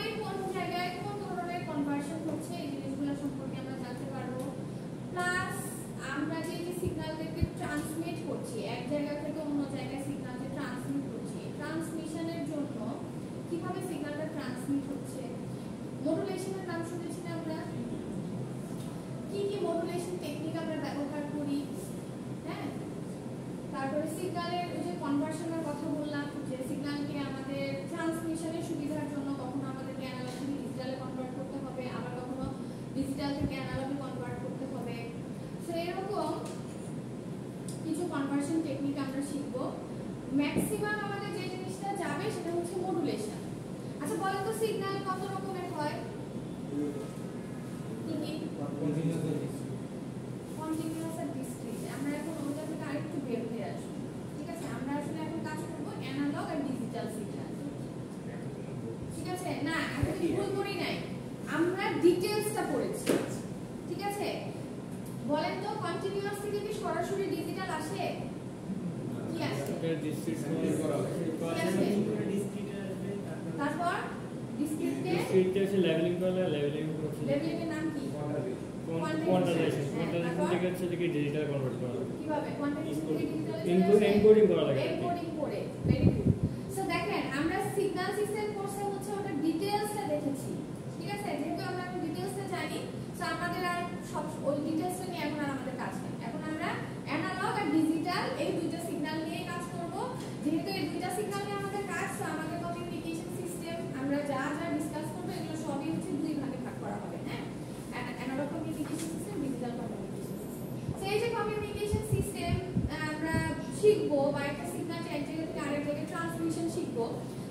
কিভাবে কোন জায়গায় কোন ধরনের কনভার্সন হচ্ছে এই জিনিসগুলো সম্পর্কে আমরা জানতে পারবো। প্লাস আমরা যে সিগন্যালটাকে ট্রান্সমিট করছি এক জায়গা থেকে অন্য জায়গায় সিগন্যালটা ট্রান্সমিট করছি, ট্রান্সমিশনের জন্য কিভাবে সিগন্যালটা ট্রান্সমিট হচ্ছে, মডুলেশনের নাম শুনেছি না আমরা, কি কি মডুলেশন টেকনিক আমরা ব্যবহার করি। হ্যাঁ, তারপরে সিগন্যালের যে কনভার্সনের কথা বললাম, যে সিগন্যালকে আমাদের ট্রান্সমিশনের সুবিধার জন্য কখনো আমাদেরকে অ্যানালগ থেকে ডিজিটালে কনভার্ট করতে হবে, আবার কখনো ডিজিটাল থেকে অ্যানালগে কনভার্ট করতে হবে। সো এরকম কিছু কনভার্সন টেকনিক আমরা শিখব। ম্যাক্সিমাম আমাদের যে জিনিসটা যাবে সেটা হচ্ছে মডুলেশন। আচ্ছা বলেন তো সিগন্যাল কত রকমের হয়? কি কি? কন্টিনিউয়াস আর ডিসক্রিট। আমরা এখন ওটা থেকে আরেকটু বের হয়ে আসবো। ঠিক আছে, আমরা আসলে এখন কাজ করব অ্যানালগ আর ডিজিটাল সিগন্যাল। ঠিক আছে, না আমি ভুল করি নাই, আমরা ডিটেইলসটা পড়েছি। ঠিক আছে, বলেন তো কন্টিনিউয়াস থেকে কি সরাসরি ডিজিটাল আসে? কি আসে? তারপর ডিসক্রিটে এসে লেভেলিং করা, লেভেলিং এর নাম কি? কোয়ান্টাইজেশন থেকে হচ্ছে কি ডিজিটাল কনভার্ট করা। কিভাবে কোয়ান্টাইজেশন থেকে ডিজিটালে এনকোডিং করা লাগে, এনকোডিং করে। Very good. সো দেখেন আমরা সিগন্যাল সিস্টেম কোর্সে হচ্ছে ওটা ডিটেইলসটা দেখেছি। ঠিক আছে, যেহেতু আমরা ডিটেইলসটা জানি, সো আমাদের আর সব ওই ডিটেইলসটা নিয়ে এখন আর আমাদের কাজ নেই। এখন আমরা অ্যানালগ আর ডিজিটাল এই দুইটা সিগন্যাল নিয়ে কাজ করব। যেহেতু এই দুইটা সিগন্যাল নিয়ে আমাদের কাজ, সো আমাদের কমিউনিকেশন সিস্টেম আমরা যা যা ডিসকাস করব এগুলো সবই হচ্ছে দুই ভাগে ভাগ করা হবে। হ্যাঁ, analogue communication system, digital communication system. So এই যে কমিউনিকেশন সিস্টেম আমরা শিখবো বা একটা সিগন্যাল এক জায়গা থেকে আরেক জায়গায় ট্রান্সমিশন শিখবো।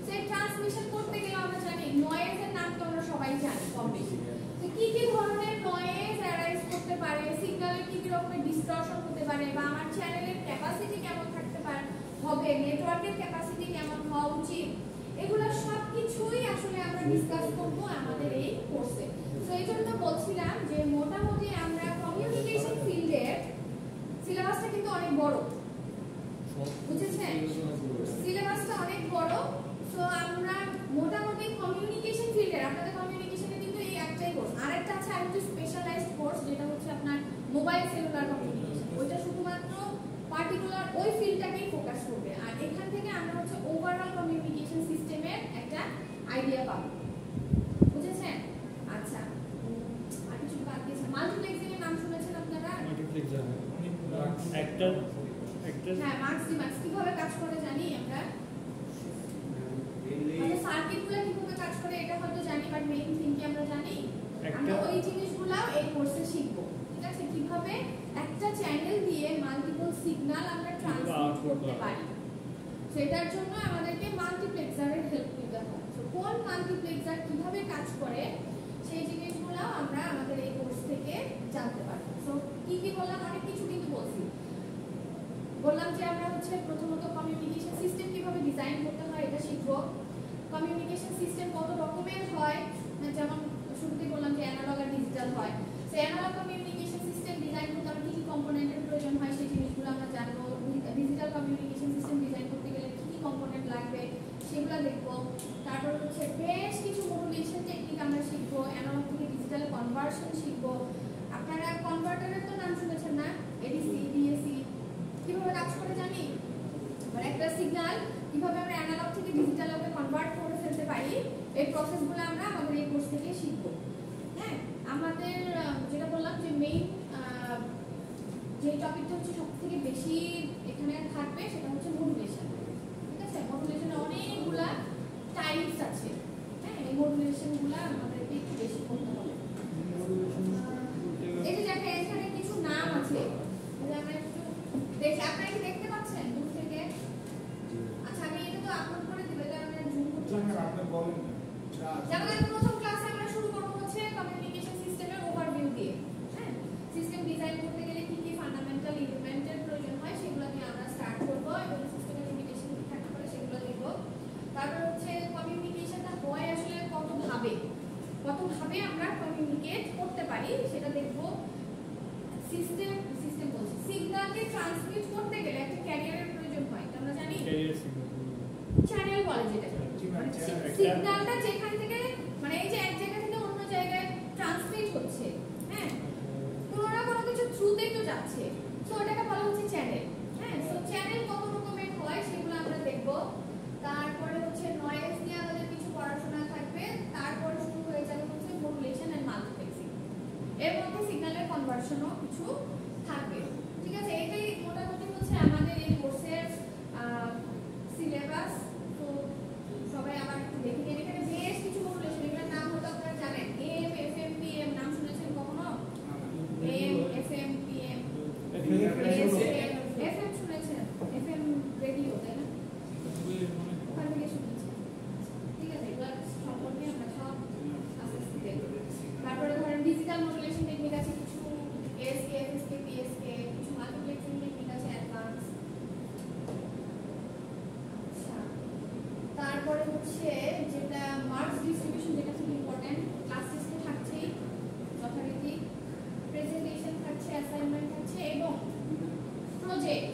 সো এই ট্রান্সমিশন করতে গেলে আমরা জানি নয়েজের নাম তো আমরা সবাই জানি কম বেশি। তো কি কি ধরনের নয়েজ অ্যারাইজ করতে পারে, সিগন্যালের কি কি রকমের ডিসটরশন হতে পারে, বা আমার চ্যানেলের ক্যাপাসিটি কেমন থাকতে পারে, হবে নেটওয়ার্কের ক্যাপাসিটি কেমন হওয়া উচিত, এগুলো সব কিছুই আসলে আমরা ডিসকাস করব আমাদের এই কোর্সে। সো এই জন্য বলছিলাম যে মোটামুটি আমরা কমিউনিকেশন ফিল্ডের সিলেবাসটা কিন্তু অনেক বড়, বুঝেছেন? সিলেবাসটা অনেক বড়। সো আমরা মোটামুটি কমিউনিকেশন ফিল্ডের, আপনাদের কমিউনিকেশনে কিন্তু এই একটাই কোর্স, আরেকটা আছে আরেকটু স্পেশালাইজড কোর্স যেটা হচ্ছে আপনার মোবাইল সেলুলার কমিউনিকেশন। ওইটা শুধুমাত্র পার্টিকুলার ওই ফিল্ডটাকেই ফোকাস করবে, আর এখান থেকে আমরা হচ্ছে ওভারঅল কমিউনিকেশন সিস্টেমের একটা আইডিয়া পাবো। বুঝেছেন? আচ্ছা, আর কিছু বাদ গেছে। মাল্টিপ্লেক্সিং এর নাম শুনেছেন আপনারা? মাল্টিপ্লেক্সার একটা হ্যাঁ, মাক্স কিভাবে কাজ করে জানি আমরা, মানে সার্কিটগুলো কিভাবে কাজ করে এটা হয়তো জানি, বাট মেইন থিং কি আমরা জানি? আমরা ওই জিনিসগুলো এই কোর্সে শিখবো। ঠিক আছে, কিভাবে একটা চ্যানেল দিয়ে মাল্টিপল সিগন্যাল আমরা ট্রান্সমিট করতে পারি, সেটার জন্য আমাদেরকে মাল্টিপ্লেক্সারের হেল্প নিতে হয়। তো কোন মাল্টিপ্লেক্সার কিভাবে কাজ করে সেই জিনিসগুলো আমরা আমাদের এই কোর্স থেকে জানতে পারবো। সো কি কি বললাম, অনেক কিছু কিন্তু বললাম যে আমরা হচ্ছে প্রথমত কমিউনিকেশন সিস্টেম কিভাবে ডিজাইন করতে হয় এটা শিখবো। কমিউনিকেশন সিস্টেম কত রকমের হয়, যেমন শুরুতেই বললাম যে অ্যানালগ আর ডিজিটাল হয়। So analogue communication system design করতে আমার কি কি কম্পোনেন্টের প্রয়োজন হয় সেই জিনিসগুলো আমরা জানবো। ডিজিটাল কমিউনিকেশন সিস্টেম ডিজাইন করতে গেলে কি কি কম্পোনেন্ট লাগবে সেগুলো দেখবো। তারপর হচ্ছে বেশ কিছু মডুলেশন টেকনিক আমরা শিখবো, অ্যানালগ থেকে ডিজিটাল কনভার্সন শিখবো। আপনারা কনভার্টারের তো নাম শুনেছেন না, এডিসি, ডিএসি কিভাবে কাজ করে জানি, মানে একটা সিগন্যাল কিভাবে আমরা অ্যানালগ থেকে ডিজিটালে কনভার্ট করে ফেলতে পারি, এই প্রসেসগুলো আমরা আমাদের এই কোর্স থেকে শিখবো। হ্যাঁ, আমাদের যেটা বললাম যে মেইন যে টপিকটা হচ্ছে সবথেকে বেশি এখানে থাকবে সেটা হচ্ছে মডুলেশন। ঠিক আছে, মডুলেশনে অনেকগুলা টাইপস আছে। হ্যাঁ, এই মডুলেশনগুলো আমাদেরকে একটু বেশি করতে হবে। এই যে দেখেন এখানে কিছু নাম আছে, আমরা একটু দেখি, আপনারা কি দেখতে পাচ্ছেন দূর থেকে? আচ্ছা, আমি এটা তো আপলোড করে দিব, এটা আমরা জুম করতে পারি। যেমন প্রথম ক্লাসে আমরা শুরু করব হচ্ছে কমিউনিকেশন সিস্টেমের ওভারভিউ দিয়ে। হ্যাঁ, সিস্টেম ডিজাইন করতে গেলে কি কি ফান্ডামেন্টাল এলিমেন্টের প্রয়োজন হয় সেগুলো দিয়ে আমরা স্টার্ট করব, এবং সিস্টেমের লিমিটেশন কি থাকতে পারে সেগুলো দেখব। তারপর হচ্ছে কমিউনিকেশনটা হয় আসলে কতভাবে আমরা কমিউনিকেট করতে পারি সেটা দেখব। সিস্টেম বলছি, সিগন্যালকে ট্রান্সমিট করতে গেলে একটা ক্যারিয়ারের প্রয়োজন হয়, আমরা জানি চ্যানেল বলে যেটা, সিগন্যালটা যেখান থেকে যাচ্ছে, সো ওটাকে বলা হচ্ছে চ্যানেল। হ্যাঁ, সো চ্যানেল কত রকমের হয় সেগুলো আমরা দেখব। তারপরে হচ্ছে নয়েজ নিয়ে আমাদের কিছু পড়াশোনা থাকবে। তারপরে শুরু হয়ে যাবে হচ্ছে মডুলেশন এন্ড মাল্টিপ্লেক্সিং। এর মধ্যে সিগন্যালের কনভার্সনও কিছু থাকবে। ঠিক আছে, এটাই মোটামুটি হচ্ছে আমাদের এই কোর্সের সিলেবাস। তো সবাই আবার একটু দেখে নিন, এখানে বেশ কিছু মডুলেশন, এগুলোর নাম হয়তো আপনারা জানেন। এম, এফএম, পিএম নাম শুনেছেন কখনো? এম, এফএম, পিএম, এফএম শুনেছেন? এফএম রেডিও, তাই না? ওখান থেকে শুনেছেন। ঠিক আছে, এগুলো সম্পর্কে আমরা সব আস্তে আস্তে দেখব। তারপরে ধরেন ডিজিটাল মডুলেশন টেকনিক আছে কিছু, এসকে, এফএসকে, পিএসকে, কিছু মাল্টিপ্লেক্সিং টেকনিক আছে অ্যাডভান্স। আচ্ছা, তারপরে হচ্ছে যেটা মার্কস ডিস্ট্রিবিউশন, যেটা খুব ইম্পর্টেন্ট, ক্লাস টেস্টে থাকছেই যথারীতি, প্রেজেন্টেশন থাকছে, অ্যাসাইনমেন্ট থাকছে এবং প্রজেক্ট।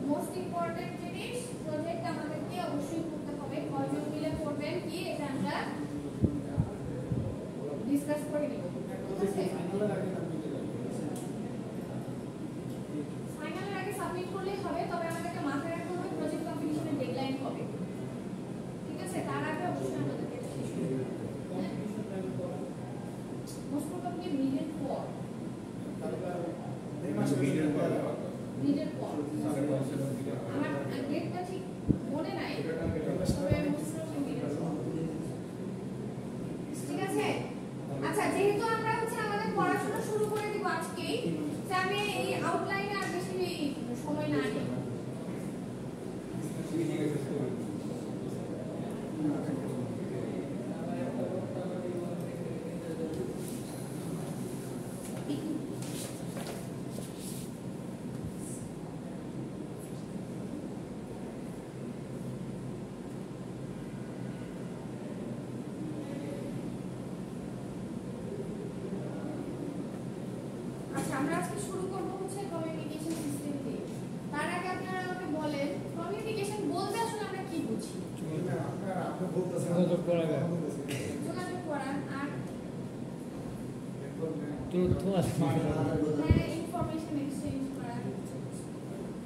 মোস্ট ইম্পর্টেন্ট জিনিস, প্রজেক্ট আমাদেরকে অবশ্যই করতে হবে। কয়জন মিলে করবেন কি এটা আমরা ডিসকাস করে নিব। ঠিক আছে, ফাইনালের আগে সাবমিট করলেই হবে, তবে আমাদেরকে মাথায় রাখতে হবে প্রজেক্ট কম্পিটিশনের ডেডলাইন কবে। ঠিক আছে, তার আগে অবশ্যই আমাদেরকে এটা শেষ করতে হবে। মোস্ট প্রবাবলি মিডের পর, মিডের পর আমার ডেটটা ঠিক মনে নাই, তবে মোস্ট প্রবাবলি মিডের পর। ঠিক আছে, আচ্ছা, যেহেতু আমরা হচ্ছে আমাদের পড়াশোনা শুরু করে দিব আজকেই, তো আমি এই আউটলাইনে আর বেশি সময় না নিই। আচ্ছা, আমরা আজকে শুরু করব হচ্ছে কমিউনিকেশন সিস্টেম দিয়ে। তার আগে আপনারা আমাকে বলেন কমিউনিকেশন বলতে আসলে আমরা কি বুঝি? যোগাযোগ করা যায়, যোগাযোগ করা আর তথ্য হ্যাঁ ইনফরমেশন এক্সচেঞ্জ করা,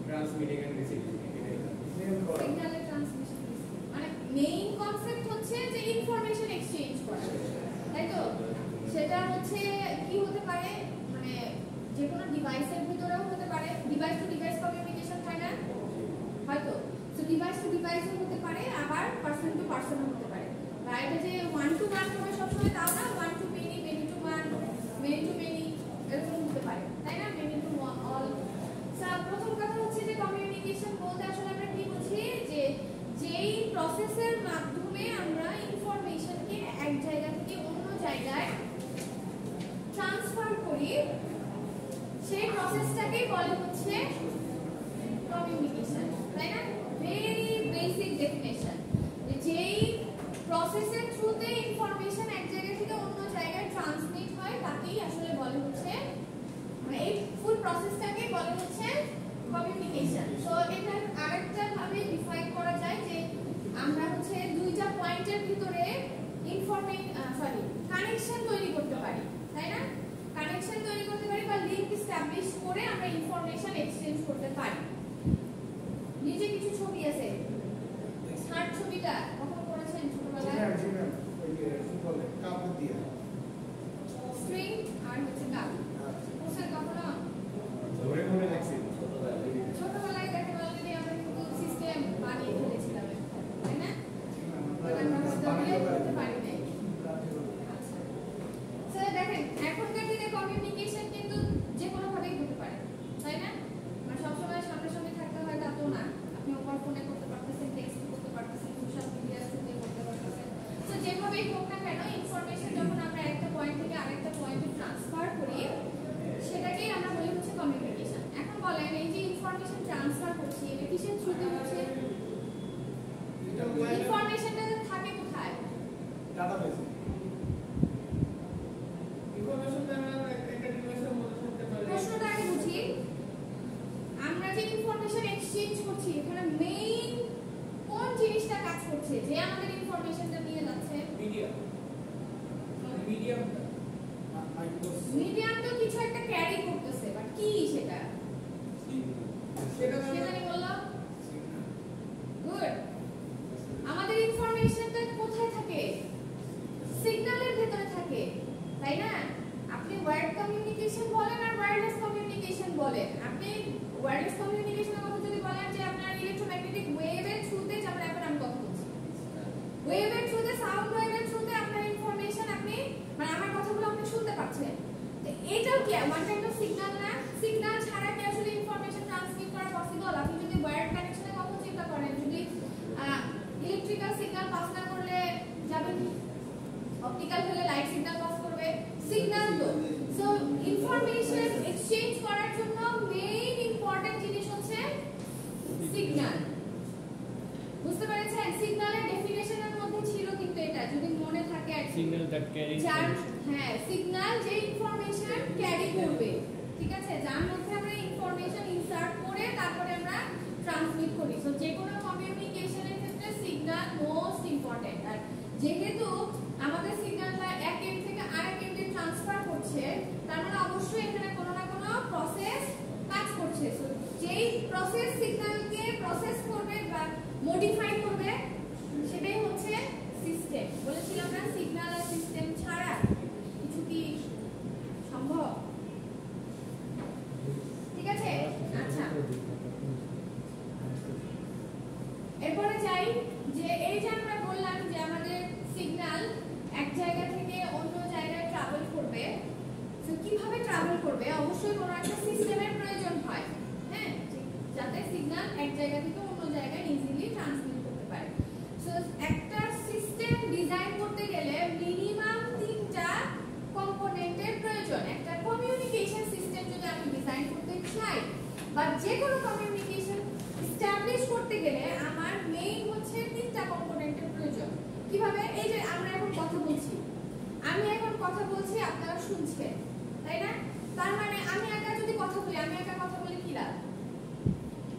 ট্রান্সমিটিং এন্ড রিসিভিং, সিগন্যালের ট্রান্সমিশন। মানে মেইন কনসেপ্ট হচ্ছে যে ইনফরমেশন এক্সচেঞ্জ করা, তাই তো? সেটা হচ্ছে কি হতে পারে, মানে যে কোনো ডিভাইসের ভিতরেও হতে পারে, ডিভাইস টু ডিভাইস কমিউনিকেশন হয় না হয়তো, সো ডিভাইস টু ডিভাইসও হতে পারে, আবার পারসন টু পারসনও হতে পারে। বা এটা যে ওয়ান টু ওয়ান হবে সবসময় তাও না, one to many, many to one, many to many, এরকম হতে পারে, তাই না? Many to all. প্রথম কথা হচ্ছে যে কমিউনিকেশন বলতে আসলে আমরা কি বুঝি, যে যেই প্রসেসের মাধ্যমে আমরা ইনফরমেশনকে এক জায়গা থেকে অন্য জায়গায় ট্রান্সফার করি, সেই প্রসেসটাকেই বলে হচ্ছে কমিউনিকেশন, তাই না? ভেরি বেসিক ডেফিনেশন, যেই প্রসেসের থ্রুতে ইনফরমেশন এক জায়গা থেকে অন্য জায়গায় ট্রান্সমিট হয় তাকেই আসলে বলে হচ্ছে, মানে এই ফুল প্রসেসটাকে বলে হচ্ছে কমিউনিকেশন। সো এটা আরেকটা ভাবে ডিফাইন করা যায় যে আমরা হচ্ছে দুইটা পয়েন্টের ভিতরে কানেকশন তৈরি করতে পারি, তাই না? কানেকশন তৈরি করতে পারি বা লিংক এস্টাবলিশ করে আমরা ইনফরমেশন এক্সচেঞ্জ করতে পারি। নিচে কিছু ছবি আছে, স্মার্ট ছবিটা কখন করেছেন ছোটবেলায়? স্ট্রিং আর হচ্ছে কাপ, কোথায় কখনো ধরে মনে রাখছি ছোটবেলায় দেখেন অলরেডি আমরা কিন্তু সিস্টেম বানিয়ে ফেলেছিলাম, তাই না? আমরা করতে পারি নাই। আচ্ছা, স্যার দেখেন এখনকার দিনে কমিউনিকেশন কিন্তু যে কোনো ভাবেই হতে পারে, তাই না? মানে সবসময় সামনাসামনি থাকতে হয় তা তো না, আপনি ওভার ফোনে করতে পারতেছেন, টেক্সট করতে পারতেছেন, সোশ্যাল মিডিয়ার থ্রুতে করতে পারতেছেন। তো যেভাবেই হোক না কেন, ইনফরমেশন যখন আমরা একটা পয়েন্ট থেকে আরেকটা পয়েন্টে ট্রান্সফার করি সেটাকেই আমরা বলি হচ্ছে কমিউনিকেশন। এখন বলেন এই যে ইনফরমেশন ট্রান্সফার করছি এটা কিসের থ্রুতে হচ্ছে? ইনফরমেশনটা থাকে কোথায়? ডাটাবেসে। প্রশ্নটা আগে বুঝি, আমরা যে ইনফরমেশন এক্সচেঞ্জ করছি এখানে মেইন কোন জিনিসটা কাজ করছে যে আমাদের ইনফরমেশনটা নিয়ে যাচ্ছে? মিডিয়াম তো কিছু একটা ক্যারি করতেছে, বাট কি বলেন, আপনি ওয়্যারলেস কমিউনিকেশনের কথা যদি বলেন যে আপনার ইলেকট্রোম্যাগনেটিক ওয়েভের থ্রুতে, যেমন এখন আমি কথা বলছি, ওয়েভের থ্রুতে, সাউন্ড ওয়েভের থ্রুতে আপনার ইনফরমেশন আপনি, মানে আমার কথাগুলো আপনি শুনতে পাচ্ছেন। তো এটাও কি ওয়ান কাইন্ড অফ সিগন্যাল না? সিগন্যাল ছাড়া কি আসলে ইনফরমেশন ট্রান্সমিট করা পসিবল? আপনি যদি ওয়্যার্ড কানেকশনের কথা চিন্তা করেন, যদি ইলেকট্রিক্যাল সিগন্যাল পাস না করলে যাবে কি? অপটিক্যাল হলে লাইট সিগন্যাল পাস করবে, সিগন্যাল তো। সো ইনফরমেশন এক্সচেঞ্জ করার জন্য মেইন ইম্পর্টেন্ট জিনিস হচ্ছে সিগন্যাল। বুঝতে পেরেছেন? সিগন্যালের ডেফিনেশনের মধ্যে ছিল কিন্তু এটা, যদি মনে থাকে, সিগন্যাল দ্যাট ক্যারি, হ্যাঁ, সিগন্যাল যে ইনফরমেশন ক্যারি করবে, ঠিক আছে, যার মধ্যে আমরা ইনফরমেশন ইনসার্ট করে তারপরে আমরা ট্রান্সমিট করি। সো যে কোনো কমিউনিকেশনের ক্ষেত্রে সিগন্যাল মোস্ট ইম্পর্টেন্ট। আর যেহেতু আমাদের সিগন্যালটা এক এন্ড থেকে আরেক এন্ডে ট্রান্সফার করছে, তার মানে অবশ্যই এখানে কোনো না কোনো প্রসেস কাজ করছে। সো যেই প্রসেস সিগন্যালকে প্রসেস করবে বা মডিফাই করবে, সেটাই হচ্ছে সিস্টেম। বলেছিলাম না, সিগন্যাল আর সিস্টেম ছাড়া কিছু কি সম্ভব? ঠিক আছে, আচ্ছা, এরপরে যাই যে এই যে আমরা বললাম যে আমাদের সিগন্যাল এক জায়গা থেকে অন্য জায়গায় ট্রাভেল করবে। তো কিভাবে ট্রাভেল করবে? অবশ্যই কোনো একটা সিস্টেমের প্রয়োজন হয়, হ্যাঁ, যাতে সিগন্যাল এক জায়গা থেকে অন্য জায়গায় ইজিলি ট্রান্সমিট করতে পারে। সো একটা সিস্টেম ডিজাইন করতে গেলে মিনিমাম 3টা কম্পোনেন্টের প্রয়োজন। একটা কমিউনিকেশন সিস্টেম যদি আমি ডিজাইন করতে চাই বা যে কোনো কমিউনিকেশন এস্টাবলিশ করতে গেলে আমার মেইন হচ্ছে 3টা কম্পোনেন্টের প্রয়োজন। কিভাবে? এই যে আমরা এখন কথা বলছি, আমি এখন কথা বলছি, আপনারা শুনছেন, তাই না? তার মানে আমি একা যদি কথা বলি, আমি একা কথা বলে কি লাভ?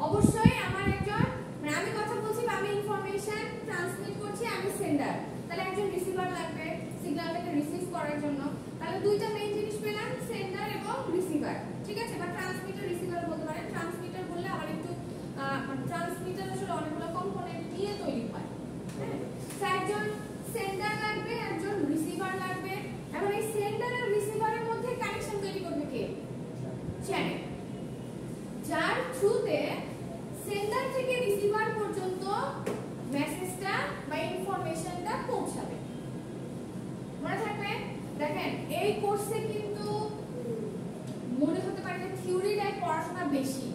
অবশ্যই আমার একজন, মানে আমি কথা বলছি বা আমি ইনফরমেশন ট্রান্সমিট করছি, আমি সেন্ডার, তাহলে একজন রিসিভার লাগবে সিগন্যালটাকে রিসিভ করার জন্য। তাহলে দুইটা মেইন জিনিস পেলাম, সেন্ডার এবং রিসিভার, ঠিক আছে, বা ট্রান্সমিটার রিসিভার বলতে পারেন। ট্রান্সমিটার বললে আবার একটু ট্রান্সমিটার আসলে অনেকগুলো কম্পোনেন্ট নিয়ে তৈরি হয়, হ্যাঁ। তো একজন সেন্ডার লাগবে, একজন রিসিভার লাগবে। এবার এই সেন্ডার আর রিসিভারের মধ্যে কানেকশন তৈরি করবে কে? চ্যানেল, যার থ্রুতে সেন্ডার থেকে রিসিভার পর্যন্ত মেসেজটা বা ইনফরমেশনটা পৌঁছাবে। মনে থাকবে? দেখেন, এই কোর্সে কিন্তু মনে হতে পারে যে থিওরিটাই পড়াশোনা বেশি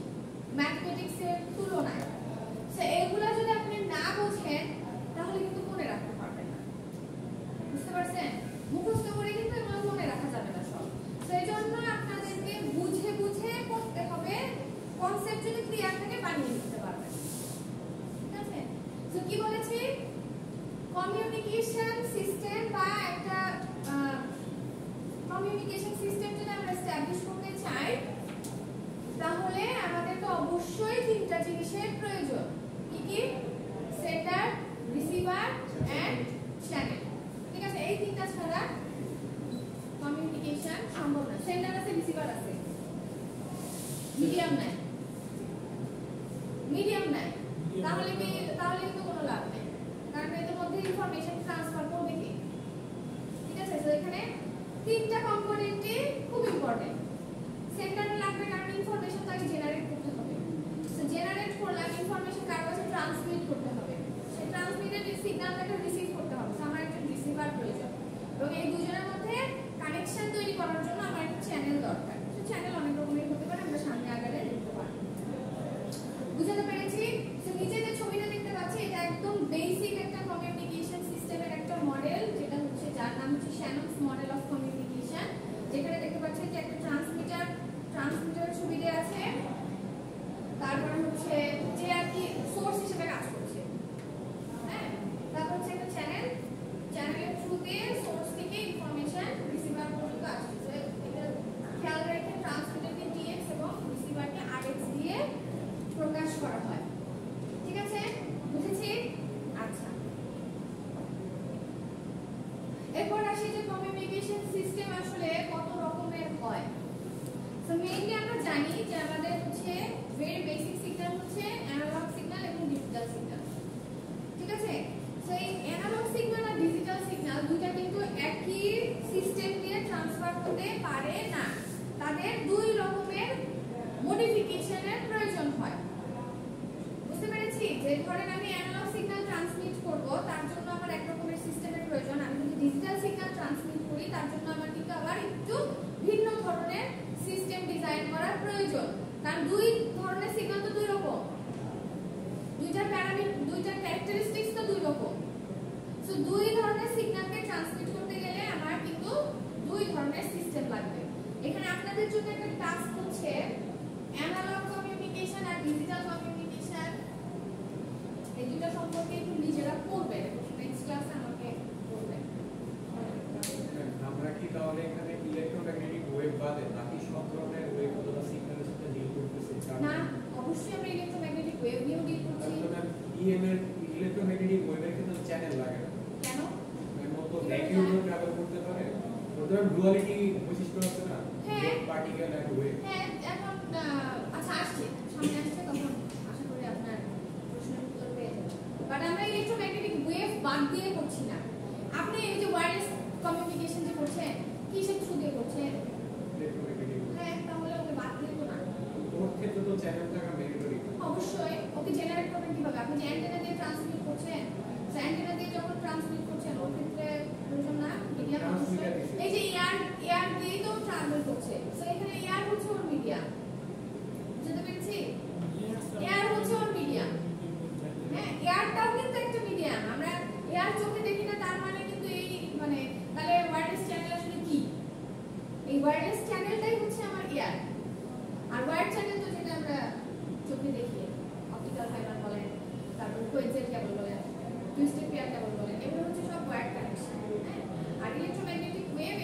ম্যাথমেটিক্সের তুলনায়। সো এগুলা যদি আপনি না বোঝেন তাহলে কিন্তু মনে রাখতে পারবেন না। বুঝতে পারছেন? মুখস্থ করে কিন্তু এগুলো মনে রাখা যাবে না সব। সেই জন্য আপনাদেরকে বুঝে বুঝে করতে হবে। কনসেপ্ট যদি ক্লিয়ার থাকে বানিয়ে নিতে পারবেন, ঠিক আছে? সো কি বলেছি? কমিউনিকেশন সিস্টেম বা একটা কমিউনিকেশন সিস্টেম যদি আমরা এস্টাবলিশ করতে চাই, তাহলে আমাদেরকে অবশ্যই 3টা জিনিসের প্রয়োজন। কি কি? সেন্ডার, রিসিভার এন্ড চ্যানেল, ঠিক আছে? এই 3টা ছাড়া কমিউনিকেশন সম্ভব না। সেন্ডার আছে, রিসিভার আছে, মিডিয়াম নাই, তাহলে কিন্তু কোনো লাভ নেই, কারণ এদের মধ্যে ইনফরমেশন ট্রান্সফার করবে কি? ঠিক আছে? তো এখানে 3টা কম্পোনেন্টই খুব ইম্পর্টেন্ট। সেন্ডার লাগবে কারণ ইনফরমেশন তাকে জেনারেট করতে হবে। সো জেনারেট করলাম, ইনফরমেশন কার কাছে ট্রান্সমিট করতে হবে, সেই ট্রান্সমিটেড সিগন্যালটাকে রিসিভ করতে হবে। সো আমার একজন রিসিভার প্রয়োজন, এবং এই দুজনের মধ্যে কানেকশন তৈরি করার জন্য আমার একটা চ্যানেল দরকার। সো চ্যানেল অনেক রকমের হতে পারে, আমরা সামনে আগালে দেখতে পারবো। বুঝতে পেরেছি? সো নিচে যে ছবিটা দেখতে পাচ্ছি, এটা একদম বেসিক একটা কমিউনিকেশন সিস্টেমের একটা মডেল, যেটা হচ্ছে, যার নাম হচ্ছে শ্যাননস মডেল অফ কমিউনিকেশন। যেখানে দেখতে পাচ্ছেন যে একটা ট্রান্সমিটার ছবি দেওয়া আছে, তারপরে হচ্ছে যে আর কি সোর্স হিসেবে কাজ করছে, হ্যাঁ, তারপর হচ্ছে একটা চ্যানেলের থ্রুতে সোর্স থেকে ইনফরমেশন রিসিভার পর্যন্ত আসছে। এটা খেয়াল রেখে ট্রান্সমিটারকে টিএক্স এবং রিসিভারকে আরএক্স দিয়ে প্রকাশ করা হয়, ঠিক আছে? বুঝেছি? আচ্ছা, এরপর আসি যে কমিউনিকেশন সিস্টেম আসলে কত রকমের হয়। সো মেইনলি আমরা জানি যে আমাদের হচ্ছে ভেরি বেসিক সিগন্যাল হচ্ছে অ্যানালগ সিগন্যাল এবং ডিজিটাল সিগন্যাল, ঠিক আছে? সো এই অ্যানালগ সিগন্যাল আর ডিজিটাল সিগন্যাল দুটো কিন্তু একই সিস্টেম দিয়ে ট্রান্সফার হতে পারে না, তাদের দুই রকমের ডিজাইন করার প্রয়োজন, কারণ দুই ধরনের সিগন্যাল তো দুই রকম, দুইটার ক্যারেক্টারিস্টিক্স তো দুই রকম। সো দুই ধরনের সিগন্যালকে ট্রান্সমিট করতে গেলে আমার কিন্তু দুই ধরনের সিস্টেম লাগবে। এখানে আপনাদের জন্য একটা টাস্ক হচ্ছে অ্যানালগ কমিউনিকেশন আর ডিজিটাল কমিউনিকেশন, এই দুটো সম্পর্কে একটু নিজেরা পড়বেন, নেক্সট ক্লাসে আমাকে বলবেন। আমরা কি তাহলে এখানে ইলেক্ট্রোম্যাগনেটিক ওয়েভ বাদে বাকি সব ধরনের ওয়েভ অথবা সিগন্যালের সাথে ডিল করতেছি? না, অবশ্যই আমরা ইলেক্ট্রোম্যাগনেটিক ওয়েভ নিয়েও ডিল করছি। ইএম এর ইলেক্ট্রোম্যাগনেটিক ওয়েভের কিন্তু চ্যানেল লাগে না, কেন? এর মতো ভ্যাকুয়ামে ট্রাভেল করতে পারে, ওদের ডুয়ালিটি বৈশিষ্ট্য আছে না, হ্যাঁ। Particle and wave. হ্যাঁ, এখন আচ্ছা আসছে, সামনে আসছে, তখন আশা করি আপনার প্রশ্নের উত্তর পেয়ে যাবেন। বাট আমরা ইলেক্ট্রোম্যাগনেটিক ওয়েভ বাদ দিয়ে করছি না। আপনি এই যে ওয়্যারলেস কমিউনিকেশন যে করছেন, কিসের থ্রু দিয়ে করছেন? ইলেক্ট্রোম্যাগনেটিক হ্যাঁ, তাহলে ওকে বাদ দিয়ে তো না। ওর ক্ষেত্রে তো চ্যানেল থাকা ম্যান্ডেটরি। অবশ্যই ওকে জেনারেট করবেন কিভাবে? আপনি যে অ্যান্টেনা দিয়ে ট্রান্সমিট করছেন, সো অ্যান্টেনা দিয়ে যখন ট্রান্সমিট করছেন ওর ক্ষেত্রে প্রয়োজন না মিডিয়াম। এই যে এয়ার দিয়েই তো ট্রাভেল করছে, সো এখানে এয়ার হচ্ছে ওর মিডিয়াম, বুঝতে পেরেছি? এয়ার হচ্ছে ওর মিডিয়াম। হ্যাঁ, এয়ারটাও কিন্তু একটা মিডিয়াম। আমরা এয়ার চোখে দেখি না, তার মানে কিন্তু এই মানে তাহলে ওয়্যারলেস চ্যানেল আসলে কি? এই ওয়্যারলেস চ্যানেলটাই হচ্ছে আমার এয়ার। আর ওয়্যার চ্যানেল তো যেটা আমরা চোখে দেখি, অপটিক্যাল ফাইবার বলেন, তারপর কোয়েক্সিয়াল কেবল বলেন, টুইস্টেড পেয়ার কেবল বলেন, এগুলো হচ্ছে সব ওয়্যার কানেকশন। হ্যাঁ, আর ইলেক্ট্রোম্যাগনেটিক ওয়েভ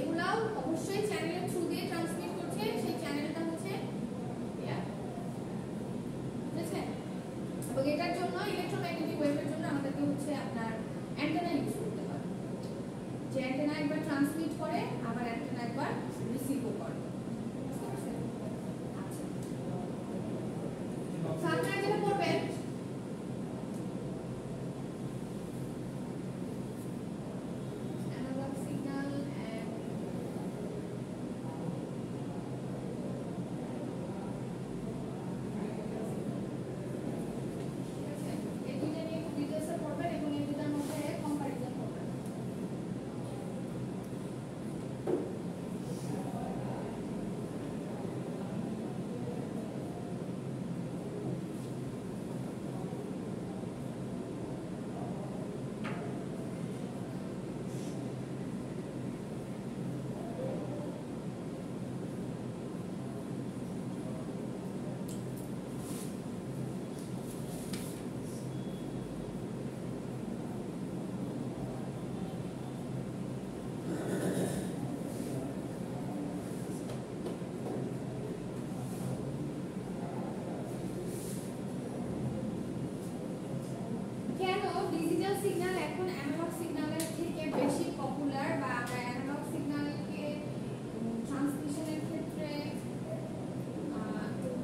এগুলাও অবশ্যই চ্যানেলের থ্রু দিয়ে ট্রান্সমিট করছে, সেই চ্যানেলটা হচ্ছে এয়ার। বুঝছেন? এবং এটার জন্য ইলেক্ট্রোম্যাগনেটিক ওয়েভের জন্য আমাদেরকে হচ্ছে আপনার অ্যান্টেনা ইউজ করতে হয়, যে অ্যান্টেনা একবার ট্রান্সমিট করে আবার অ্যান্টেনা একবার রিসিভও করে। আচ্ছা, তো আপনারা যেটা করবেন, অ্যানালগ সিগন্যাল এন্ড এই দুইটা নিয়ে ডিটেইলসে পড়বেন এবং এই দুটার মধ্যে কম্পারিজন করবেন। কেন ডিজিটাল সিগন্যাল এখন অ্যানালগ সিগন্যালের থেকে বেশি পপুলার, বা আমরা অ্যানালগ সিগন্যালকে ট্রান্সমিশনের ক্ষেত্রে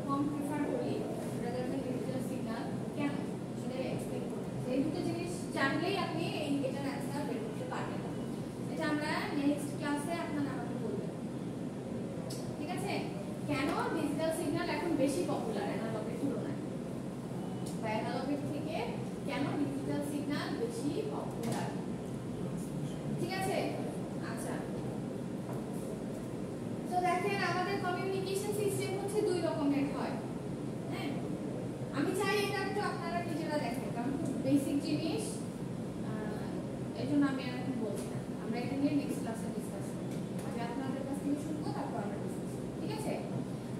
কম প্রেফার করি রাদার দ্যান ডিজিটাল সিগন্যাল, কেন সেটা এক্সপ্লেইন করব। এই দুটো জিনিস জানলেই আপনি এটার অ্যান্সার বের করতে পারবেন। এটা আমরা নেক্সট ক্লাসে আপনারা আমাকে বলবেন, ঠিক আছে? কেন ডিজিটাল সিগন্যাল এখন বেশি পপুলার অ্যানালগের তুলনায়, বা অ্যানালগের থেকে কেন ডিজিটাল সিগন্যাল বেশি পপুলার, ঠিক আছে? আচ্ছা, তো দেখেন আমাদের কমিউনিকেশন সিস্টেম হচ্ছে দুই রকমের হয়। হ্যাঁ, আমি চাই এটা একটু আপনারা নিজেরা দেখেন, কারণ খুব বেসিক জিনিস, এই জন্য আমি আর এখন বলছি না, আমরা এটা নিয়ে নেক্সট ক্লাসে ডিসকাস করব। আগে আপনাদের কাছ থেকে শুনবো, তারপর আমরা ডিসকাস করব, ঠিক আছে?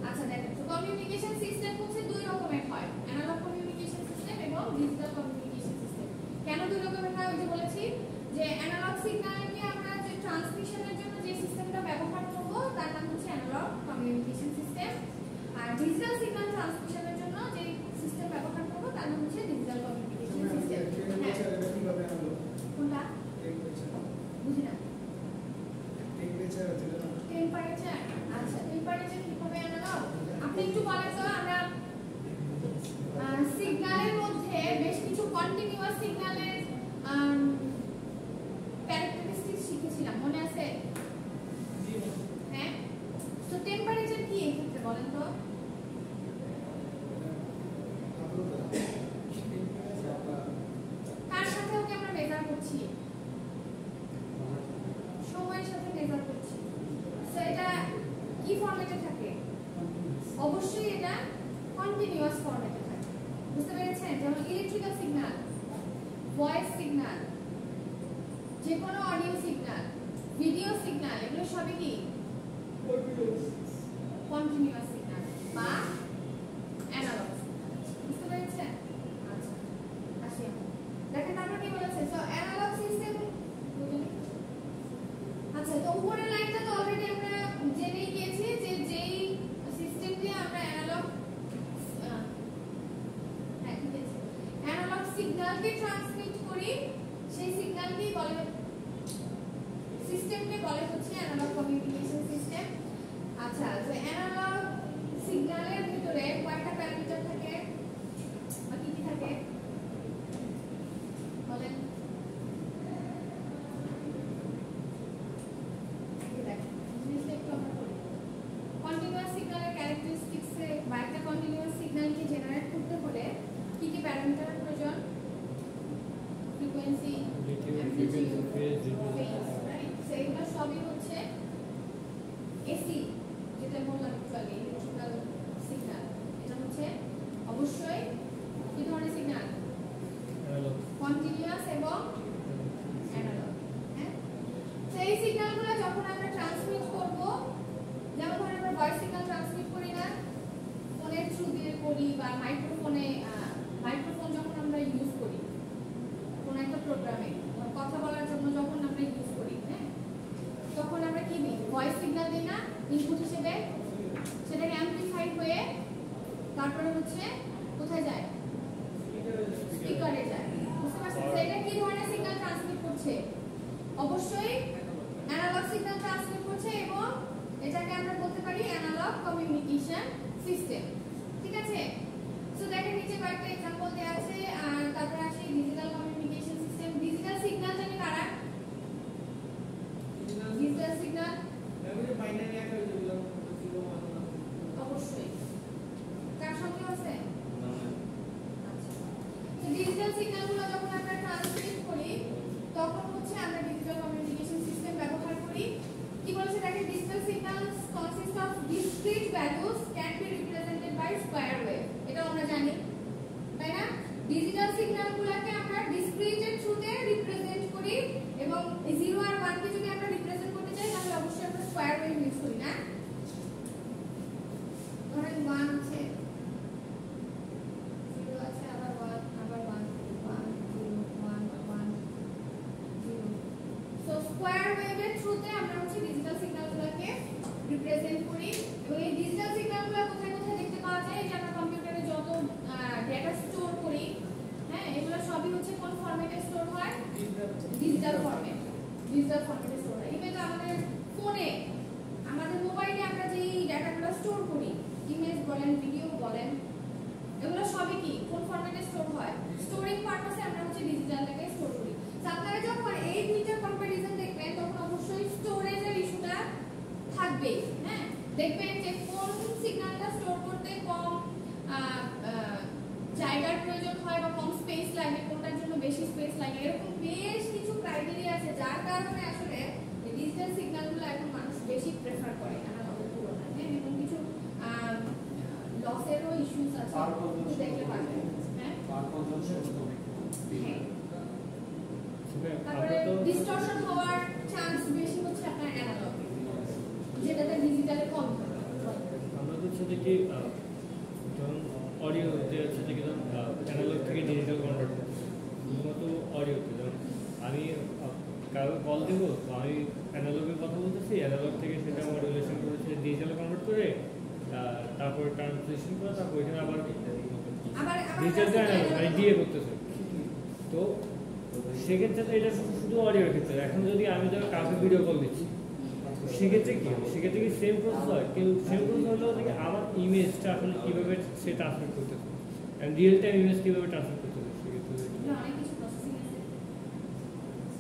আচ্ছা, দেখেন তো কমিউনিকেশন সিস্টেম হচ্ছে দুই রকমের হয়, অ্যানালগ কমিউনিকেশন সিস্টেম এবং ডিজিটাল কমিউনিকেশন সিস্টেম। কেন দুই রকমের হয়? ওই যে বলেছি যে অ্যানালগ সিগন্যালকে আমরা যে ট্রান্সমিশনের জন্য যে সিস্টেমটা ব্যবহার করব তার নাম হচ্ছে অ্যানালগ কমিউনিকেশন সিস্টেম, আর ডিজিটাল সিগন্যাল ট্রান্সমিশনের জন্য যে সিস্টেম ব্যবহার করব তার নাম হচ্ছে ডিজিটাল কমিউনিকেশন সিস্টেম। কোনটা? বুঝি না। টেম্পারেচার, আচ্ছা টেম্পারেচার কিভাবে অ্যানালগ? আপনি একটু বলেন তো, আমরা ইলেকট্রিক্যাল সিগন্যাল, ভয়েস সিগন্যাল, যে কোনো অডিও সিগন্যাল, ভিডিও সিগন্যাল, এগুলো সবই কি কন্টিনিউয়াস সিগন্যাল বা অ্যানালগ। বুঝতে পেরেছেন? আচ্ছা আসি দেখেন তারপর কি বলেছে। সো অ্যানালগ সিস্টেম, আচ্ছা তো উপরের লাইনটা তো অলরেডি আমরা জেনেই গিয়েছি যে যেই সিস্টেম দিয়ে আমরা অ্যানালগ সিগন্যালকে ট্রান্সমিট করি সেই সিগন্যালকেই বলে, সিস্টেমকে বলে হচ্ছে অ্যানালগ কমিউনিকেশন সিস্টেম। আচ্ছা তো অ্যানালগ সিগন্যালের ভিতরে কয়টা প্যারামিটার থাকে বা কি কি থাকে বলেন? কন্টিনিউয়াস সিগন্যালের ক্যারেক্টারিস্টিক্সে বা একটা কন্টিনিউয়াস সিগন্যালকে জেনারেট করতে হলে কি কি প্যারামিটারের প্রয়োজন? Frequency, amplitude, phase, right? সেইগুলো সবই হচ্ছে এসি, যেটা বললাম একটু ইলেকট্রিক্যাল সিগন্যাল। এটা হচ্ছে অবশ্যই কি ধরনের সিগন্যাল? কন্টিনিউয়াস এবং অ্যানালগ। হ্যাঁ, সেই সিগন্যালগুলো যখন আমরা ট্রান্সমিট করব, যেমন ধরেন আমরা ভয়েস সিগন্যাল ট্রান্সমিট করি না, ফোনের থ্রু দিয়ে করি বা মাইক্রোফোনে, মাইক্রোফোন যখন আমরা ইউজ করি কোনো একটা প্রোগ্রামে কথা বলার জন্য যখন আমরা ইউজ করি, হ্যাঁ, তখন আমরা কি দিই? ভয়েস সিগন্যাল দিই না ইনপুট হিসেবে, সেটাকে অ্যামপ্লিফাই হয়ে তারপরে হচ্ছে কোথায় যায়? স্পিকারে যায়। বুঝতে পারছেন? এটা কি ধরনের সিগন্যাল ট্রান্সমিট করছে? অবশ্যই অ্যানালগ সিগন্যাল ট্রান্সমিট করছে এবং এটাকে আমরা বলতে পারি অ্যানালগ কমিউনিকেশন সিস্টেম। ঠিক আছে? সো দেখেন নিচে কয়েকটা एग्जांपल দেয়া আছে। আর তারপর আসি digital communication system. Digital signal জানি কারা? ডিজিটাল সিগন্যাল বাইনারি একটা যেগুলো 0 1 অবশ্যই কার সঙ্গে আছে? আচ্ছা তো ডিজিটাল সিগন্যালগুলো যখন আমরা ট্রান্সমিট করি তখন হচ্ছে আমরা ডিজিটাল কমিউনিকেশন সিস্টেম ব্যবহার করি। কি বলেছে দেখেন, digital signals consist of discrete values can be represented by square wave. এটা আমরা জানি, তাই না? ডিজিটাল সিগন্যালগুলোকে আমরা ডিসক্রিটের থ্রুতে রিপ্রেজেন্ট করি এবং 0 আর 1 কে যদি আমরা রিপ্রেজেন্ট করতে চাই তাহলে অবশ্যই আমরা স্কয়ার ওয়েভ ইউজ করি না। ধরেন 1 আছে, 0 আছে, আবার 1, আবার 1, 1 0 1 1 0। সো স্কয়ার ওয়েভের থ্রুতে আমরা হচ্ছে ডিজিটাল সিগন্যালগুলোকে রিপ্রেজেন্ট করি এবং এই ডিজিটাল সিগন্যালগুলো কোথায় কোথায় দেখতে পাওয়া যায়? যে আমরা কম্পিউটারে যত ডেটা স্টোর করি, হ্যাঁ, এগুলো সবই হচ্ছে কোন ফরম্যাটে স্টোর হয়? Digital format. ডিজিটাল ফরম্যাটে স্টোর হয়। ইভেন আমাদের ফোনে, আমাদের মোবাইলে আমরা যেই ডেটাগুলো স্টোর করি, ইমেজ বলেন, ভিডিও বলেন, এগুলো সবই কি কোন ফরম্যাটে স্টোর হয়? স্টোরিং পারপাসে আমরা হচ্ছে ডিজিটালটাকে স্টোর করি। আপনারা যখন এই দুইটা কম্পারিজন দেখবেন তখন অবশ্যই স্টোরেজের ইস্যুটা থাকবে। হ্যাঁ, দেখবেন যে কোন সিগন্যালটা স্টোর করতে কম জায়গার প্রয়োজন হয় বা কম স্পেস লাগে, কোনটার জন্য বেশি স্পেস লাগে, এরকম বেশ কিছু ক্রাইটেরিয়া আছে যার কারণে আসলে ডিজিটাল সিগন্যালগুলো এখন মানুষ বেশি প্রেফার করে অ্যানালগের তুলনায়। হ্যাঁ, এবং কিছু লসেরও ইস্যুস আছে, দেখতে পাবেন। হ্যাঁ, তারপরে ডিসটরশন হওয়ার চান্স বেশি হচ্ছে আপনার অ্যানালগ, যেটাতে ডিজিটালে কম থাকে। আমরা তো হচ্ছে দেখি ধরুন অডিওতে হচ্ছে দেখি ধরুন অ্যানালগ থেকে ডিজিটাল কনভার্ট করতে, শুধুমাত্র অডিওতে। ধরুন আমি কারো কল দেবো, তো আমি অ্যানালগে কথা বলতেছি, অ্যানালগ থেকে সেটা মডুলেশন করেছে ডিজিটাল কনভার্ট করে, তারপর ট্রান্সলেশন করে, তারপর এখানে আবার ডিজিটালটা অ্যানালগ দিয়ে করতেছে। তো সেক্ষেত্রে তো এটা শুধু অডিওর ক্ষেত্রে। এখন যদি আমি ধরো কাউকে ভিডিও কল দিচ্ছি, সেক্ষেত্রে কি হবে? সেক্ষেত্রে কি সেম প্রসেস হয়? কিন্তু সেম প্রসেস হলেও দেখি আমার ইমেজটা আসলে কীভাবে সে ট্রান্সফার করতেছে, রিয়েল টাইম ইমেজ কীভাবে ট্রান্সফার করতেছে, সেক্ষেত্রে অনেক কিছু প্রসেসিং আছে।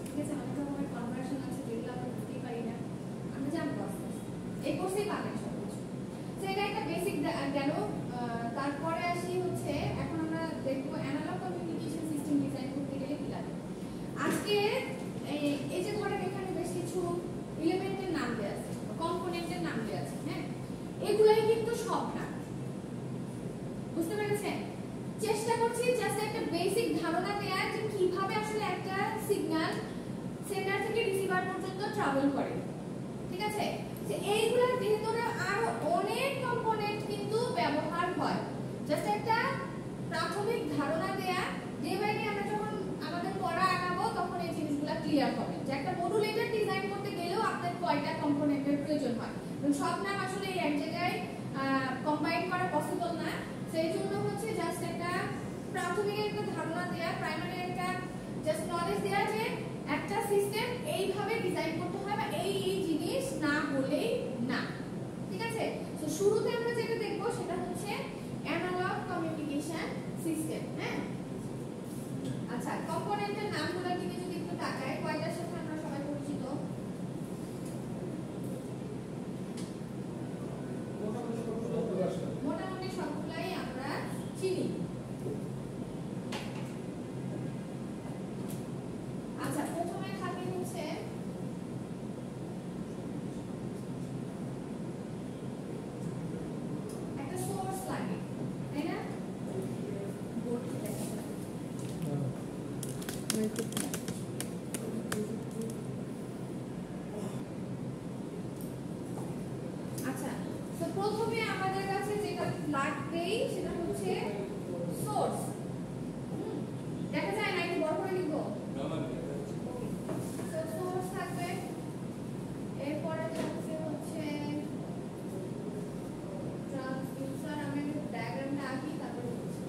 ঠিক আছে, অনেক রকমের কনভার্সন আছে যেগুলো আমরা বুঝতেই পারি না, আমরা জানবো আস্তে আস্তে। এই কোর্সেই পাবেন সব কিছু। তো এটা একটা বেসিক গেল। তারপরে আসি হচ্ছে এখন আমরা দেখবো অ্যানালগ কমিউনিকেশন সিস্টেম ডিজাইন করতে গেলে কি লাগে। আজকে এই যে ধরেন এখানে বেশ কিছু এলিমেন্টের নাম দেওয়া আছে, কম্পোনেন্টের নাম দেওয়া আছে। হ্যাঁ, এগুলাই কিন্তু সব না, বুঝতে পেরেছেন? চেষ্টা করছি জাস্ট একটা বেসিক ট্রাভেল করে, ঠিক আছে? যে এইগুলোর ভিতরে আরো অনেক কম্পোনেন্ট কিন্তু ব্যবহার হয়। জাস্ট একটা প্রাথমিক ধারণা দেয়া, ডে বাই ডে আমরা যখন আমাদের পড়া আগাবো তখন এই জিনিসগুলো ক্লিয়ার হবে যে একটা মডুলেটর ডিজাইন করতে গেলেও আপনার কয়টা কম্পোনেন্টের প্রয়োজন হয়। সব নাম আসলে এই এক জায়গায় কম্বাইন করা পসিবল না, সেই জন্য হচ্ছে জাস্ট একটা প্রাথমিক একটা ধারণা দেয়া, প্রাইমারি একটা জাস্ট নলেজ দেয়া যে একটা সিস্টেম এইভাবে ডিজাইন করতে হয় বা এই জিনিস না হলেই না, ঠিক আছে? তো শুরুতে আমরা যেটা দেখব সেটা হচ্ছে অ্যানালগ কমিউনিকেশন সিস্টেম। হ্যাঁ, আচ্ছা, কম্পোনেন্টের নামগুলোর দিকে যদি একটু তাকাই, কয়টার সাথে আমরা সবাই পরিচিত? মোটামুটি সবগুলাই আমরা চিনি। আচ্ছা, প্রথমে থাকে হচ্ছে একটা সোর্স লাগে, তাই না? বোর্ড দেখা যায়। আচ্ছা, তো প্রথমে আমাদের কাছে যেটা লাগবেই সেটা হচ্ছে সোর্স। দেখা যায় না, একটু বড় করে লিখবো। তো সোর্স থাকবে, এরপরে থাকছে হচ্ছে ট্রান্সডিউসার। আমি একটু ডায়াগ্রামটা আঁকি তারপরে বলছি।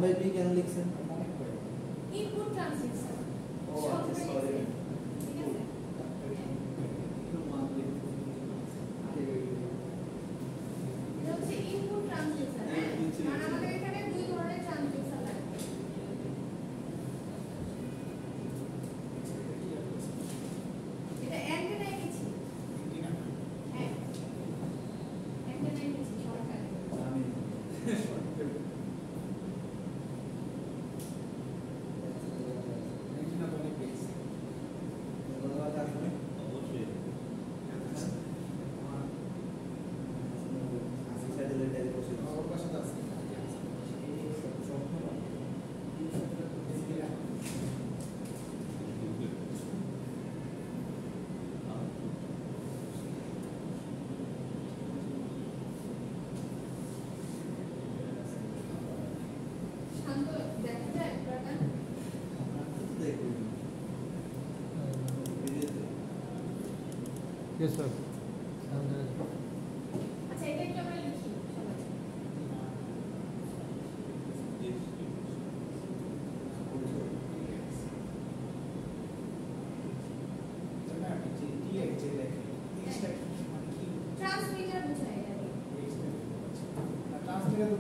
by b কেন লিখছেন? Input transducer. ও আচ্ছা, সরি। ঠিক আছে? এটা হচ্ছে ইনপুট ট্রান্সডিউসার। কারণ আমাদের এখানে দুই ধরনের ট্রান্সডিউসার লাগবে। এটা অ্যান্টেনায় কিছু। হ্যাঁ, অ্যান্টেনায় কিছু সরকার। আমি শান্ত দেখা যায় পুরোটা? Yes, sir. আচ্ছা, এটা একটু আমরা লিখি সবাই। ট্রান্সমিটার বোঝায় এটাকে।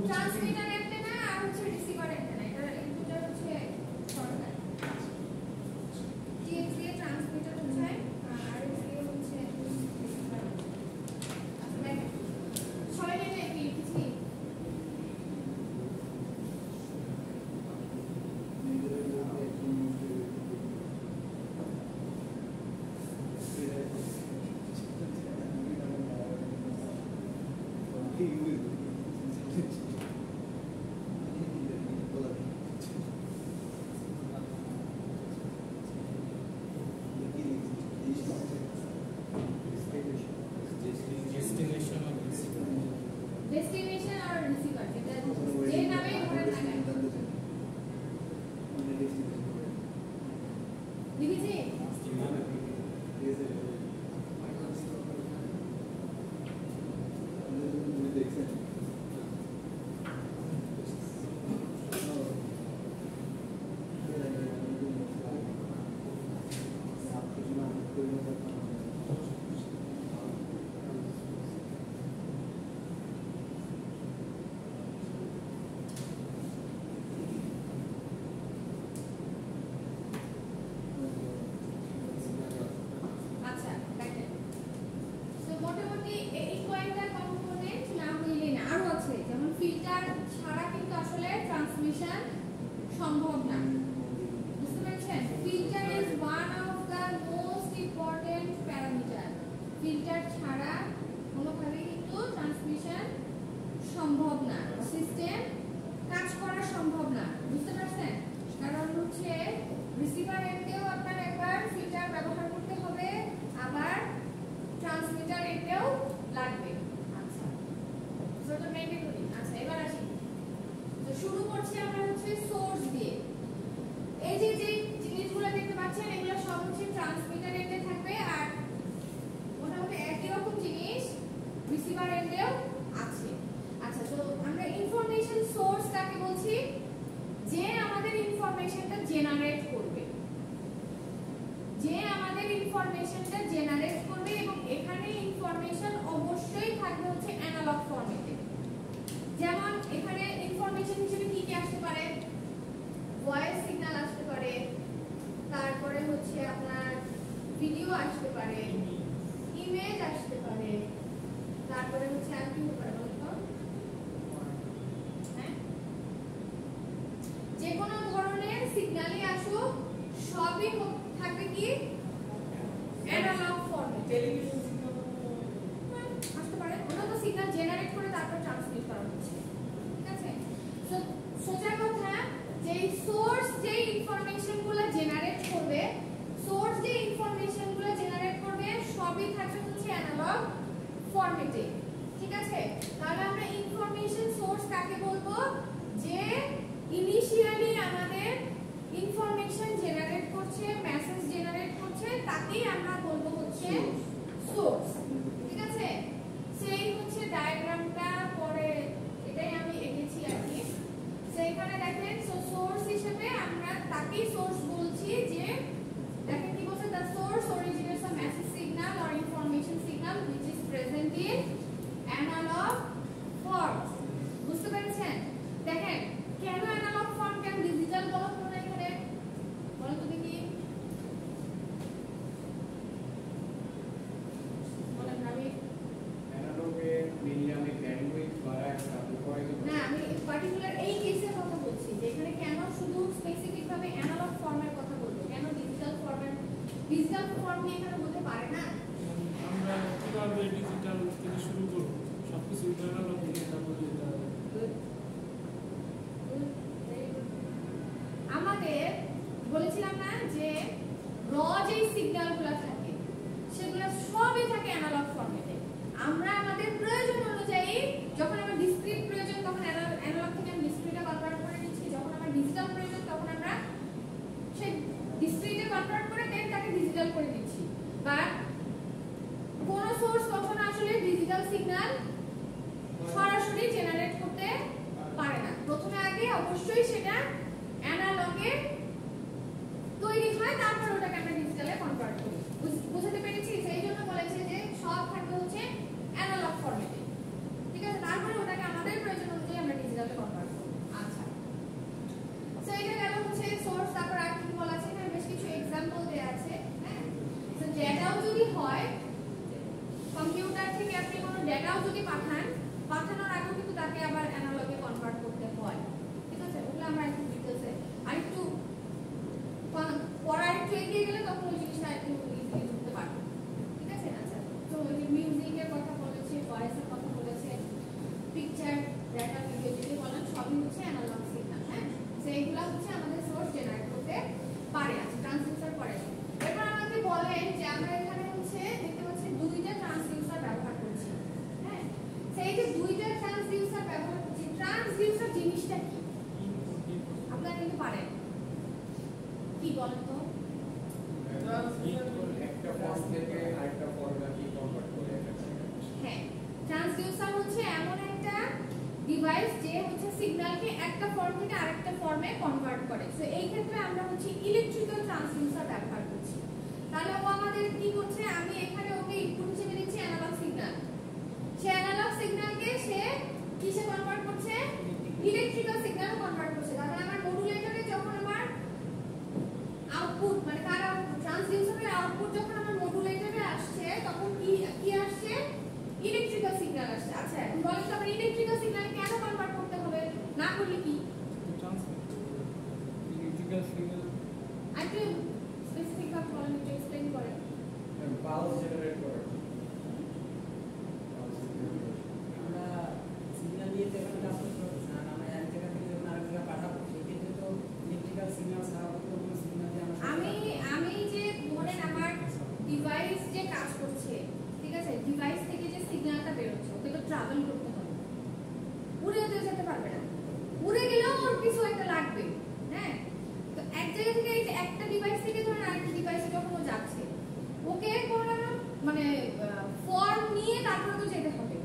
ট্রান্সমিটার অ্যান্টেনা আর হচ্ছে রিসিভার অ্যান্টেনা, এটা এই দুটো হচ্ছে সরকার। টিএক্সি এর ট্রান্সমিটার বোঝায় আর রিসিভার হচ্ছে রিসিভার। আচ্ছা, দেখেন সবাই এটা কি লিখেছি? Destination of this. ডেস্টিনেশন আর রিসিভার, এটা যে নামে ধরে থাকেন। লিখেছি? করছি আমরা হচ্ছে সোর্স দিয়ে। এই যে যে জিনিসগুলো দেখতে পাচ্ছেন এগুলো সব হচ্ছে ট্রান্সমিটার এন্ডে থাকবে, আর মোটামুটি একই রকম জিনিস রিসিভার এন্ডেও আছে। আচ্ছা, তো আমরা ইনফরমেশন সোর্স কাকে বলছি? যে আমাদের ইনফরমেশনটা জেনারেট করবে, যে আমাদের ইনফরমেশনটা জেনারেট করবে, এবং এখানে ইনফরমেশন অবশ্যই থাকবে হচ্ছে অ্যানালগ ফরম্যাটে। যেমন এখানে ইনফরমেশন হিসেবে কি কি আসতে পারে? ভয়েস সিগন্যাল আসতে পারে, তারপরে হচ্ছে আপনার ভিডিও আসতে পারে, ইমেজ আসতে পারে, তারপরে হচ্ছে আর কি হতে পারে বলুন তো? হ্যাঁ, যে কোনো ধরনের সিগন্যালই আসুক সবই থাকবে কি অ্যানালগ ফরম্যাট। টেলিভিশন সিগন্যাল আসতে পারে, ওটা তো সিগন্যাল জেনারেট করে তারপর ট্রান্সমিট করা হচ্ছে। ঠিক আছে, সো সোজা কথা যে সোর্স যে ইনফরমেশনগুলো জেনারেট করবে, সোর্স যে ইনফরমেশনগুলো জেনারেট করবে সবই থাকবে হচ্ছে অ্যানালগ ফরম্যাটে। ঠিক আছে, তাহলে আমরা ইনফরমেশন সোর্স কাকে বলবো? যে ইনিশিয়ালি আমাদের ইনফরমেশন জেনারেট করছে, মেসেজ জেনারেট করছে, তাকেই আমরা বলবো হচ্ছে সোর্স। ঠিক আছে, সেই হচ্ছে ডায়াগ্রামটা পরে এটাই আমি এঁকেছি আর কি। সেইখানে দেখেন সোর্স হিসেবে আমরা তাকেই সোর্স বলছি। যে দেখেন কি বলছে, the source originates a message signal or information signal which is present in analog form। বুঝতে পেরেছেন? দেখেন কেন অ্যানালগ ফর্ম, কেন ডিজিটাল বলো না এখানে বলো তো দেখি, বলেন আমি অ্যানালগে মেইনলি আমি ব্যান্ডউইথ বাড়ায় তারপর পরে না, আমি পার্টিকুলার এই কেসের কথা বলছি যে এখানে কেন শুধু স্পেসিফিক ভাবে অ্যানালগ ফর্মের কথা বলবো, কেন ডিজিটাল ফর্মের, ডিজিটাল ফর্ম নিয়ে এখানে বলতে পারে না। আমরা কিভাবে ডিজিটাল থেকে শুরু করব? সবকিছু অ্যানালগ থেকে তারপর ডিজিটাল। আমাদের বলেছিলাম না যে র যে সিগন্যালগুলো থাকে সেগুলো সবই থাকে অ্যানালগ ফরম্যাটে। আমরা আমাদের প্রয়োজন অনুযায়ী, যখন আমার ডিসক্রিট প্রয়োজন তখন অ্যানালগ থেকে আমি ডিসক্রিটে কনভার্ট করে নিচ্ছি, যখন আমার ডিজিটাল প্রয়োজন তখন আমরা সেই ডিসক্রিটে কনভার্ট করে দেন তাকে ডিজিটাল করে দিচ্ছি। বাট কোন সোর্স কখনো আসলে ডিজিটাল সিগন্যাল সরাসরি জেনারেট করতে পারে না। প্রথমে আগে অবশ্যই সেটা অ্যানালগে তৈরি হয়, তারপর ওটাকে আমরা ডিজিটালে কনভার্ট করি। বুঝতে পেরেছি? সেই জন্য বলেছে যে সব থাকবে হচ্ছে অ্যানালগ ফরম্যাটে। ঠিক আছে, তারপরে ওটাকে আমাদের প্রয়োজন অনুযায়ী আমরা ডিজিটালে কনভার্ট করি। আচ্ছা, সো এটা গেল হচ্ছে সোর্স। তারপর আর কি বলা আছে, এখানে বেশ কিছু एग्जांपल দেয়া আছে। হ্যাঁ, সো ডেটাও যদি হয়, কম্পিউটার থেকে আপনি কোনো ডেটাও যদি পাঠানোর আগেও কিন্তু তাকে আবার অ্যানালগে কনভার্ট করতে হয়। ঠিক আছে, ওগুলো আমরা একটু ডিটেইলসে আরেকটু পড়া একটু এগিয়ে গেলে তখন ওই জিনিসটা একটু ইজিলি বুঝতে পারবো। ঠিক আছে, আচ্ছা, তো ওই যে মিউজিকের কথা বলেছে, ভয়েসের কথা বলেছে, পিকচার, ডেটা, ভিডিও যদি বলেন সবই হচ্ছে অ্যানালগ সিগন্যাল। হ্যাঁ, সেইগুলো হচ্ছে আমাদের সোর্স জেনারেট করতে পারে, আছে ট্রান্সডিউসার করে। এরপর আমাকে বলেন যে আমরা এখানে হচ্ছে দেখতে পাচ্ছি দুইটা ট্রান্সডিউসার ব্যবহার করছি। হ্যাঁ, সেই যে দুইটা ট্রান্সডিউসার ব্যবহার করছি, ট্রান্সডিউসার জিনিসটা কি আপনারা কিন্তু পারেন কি বলেন তো? একটা ফর্ম থেকে আরেকটা ফর্মে কি কনভার্ট করে এটা। হ্যাঁ, ট্রান্সডিউসার হচ্ছে এমন একটা ডিভাইস যে হচ্ছে সিগন্যালকে একটা ফর্ম থেকে আরেকটা ফর্মে কনভার্ট করে। সো এই ক্ষেত্রে আমরা হচ্ছে ইলেকট্রিক্যাল ট্রান্সডিউসার ব্যবহার করছি। তাহলে ও আমাদের কি করছে, আমি এখানে ওকে ইনপুট হিসেবে দিচ্ছি অ্যানালগ সিগন্যাল, সে অ্যানালগ সিগন্যালকে সে কিসে কনভার্ট করছে? ইলেকট্রিক্যাল সিগন্যাল কনভার্ট করছে। তাহলে আমার মডুলেটরে যখন আমার আউটপুট, মানে কার আউটপুট, ট্রান্সডিউসারের আউটপুট যখন আমার মডুলেটরে আসছে তখন কি আসছে? ইলেকট্রিক্যাল সিগন্যাল আসছে। আচ্ছা, এখন বলেন তো আমরা ইলেকট্রিক্যাল সিগন্যাল কেন কনভার্ট করতে হবে? না করলে কি ইলেকট্রিক্যাল সিগন্যাল একটু স্পেসিফিক ভাবে বলেন, একটু এক্সপ্লেইন করেন। পালস জেনারেট করে। আমরা সিগন্যাল দিয়ে যখন ট্রান্সমিট করছি, আর আমরা এক জায়গা থেকে যখন আরেক জায়গায় পাঠাবো, সেক্ষেত্রে তো ইলেকট্রিক্যাল সিগন্যাল ছাড়া অন্য কোনো সিগন্যাল দিয়ে আমি যে ধরেন আমার ডিভাইস যে কাজ করছে, ঠিক আছে, ডিভাইস থেকে যে সিগন্যালটা বের হচ্ছে ওকে তো ট্রাভেল করতে হবে, উড়ে তো যেতে পারবে না। উড়ে গেলেও ওর কিছু একটা লাগবে। হ্যাঁ, তো এক জায়গা থেকে এই যে একটা ডিভাইস থেকে ধরেন আরেকটা ডিভাইসে যখন ও যাচ্ছে, ওকে কোনো মানে ফর্ম নিয়ে তারপরে তো যেতে হবে,